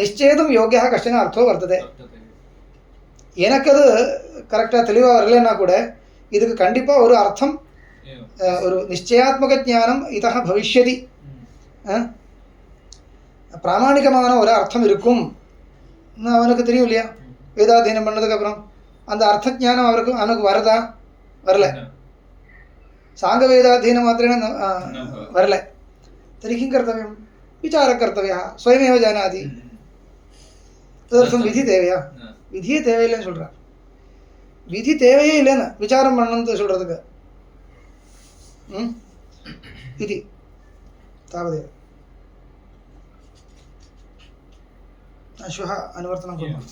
निश्चेतुं योग्यः कश्चन अर्थो वर्तते எனக்கு அது கரெக்டாக தெளிவாக வரலன்னா கூட இதுக்கு கண்டிப்பாக ஒரு அர்த்தம் ஒரு நிச்சயாத்மக ஞானம் இதः பவிஷ்யதி பிராமணிகமான ஒரு அர்த்தம் இருக்கும் அவனுக்கு தெரியும் இல்லையா வேதாத்தியனம் பண்ணதுக்கப்புறம் அந்த அர்த்த ஞானம் அவனுக்கு வருதா வரல சாங்க வேதாத்தியனம் மாத்திரேण வரல तर्हि किं कर्तव्यं विचारः कर्तव्यः स्वयमेव जानाति तदर्थं विधि தேவையா விதியே தேவையில்லைன்னு சொல்கிறார் விதி தேவையே இல்லைன்னு விசாரம் பண்ணணும்னு சொல்கிறதுக்கு இது तावदेव श्वः अनुवर्तनं कुर्मः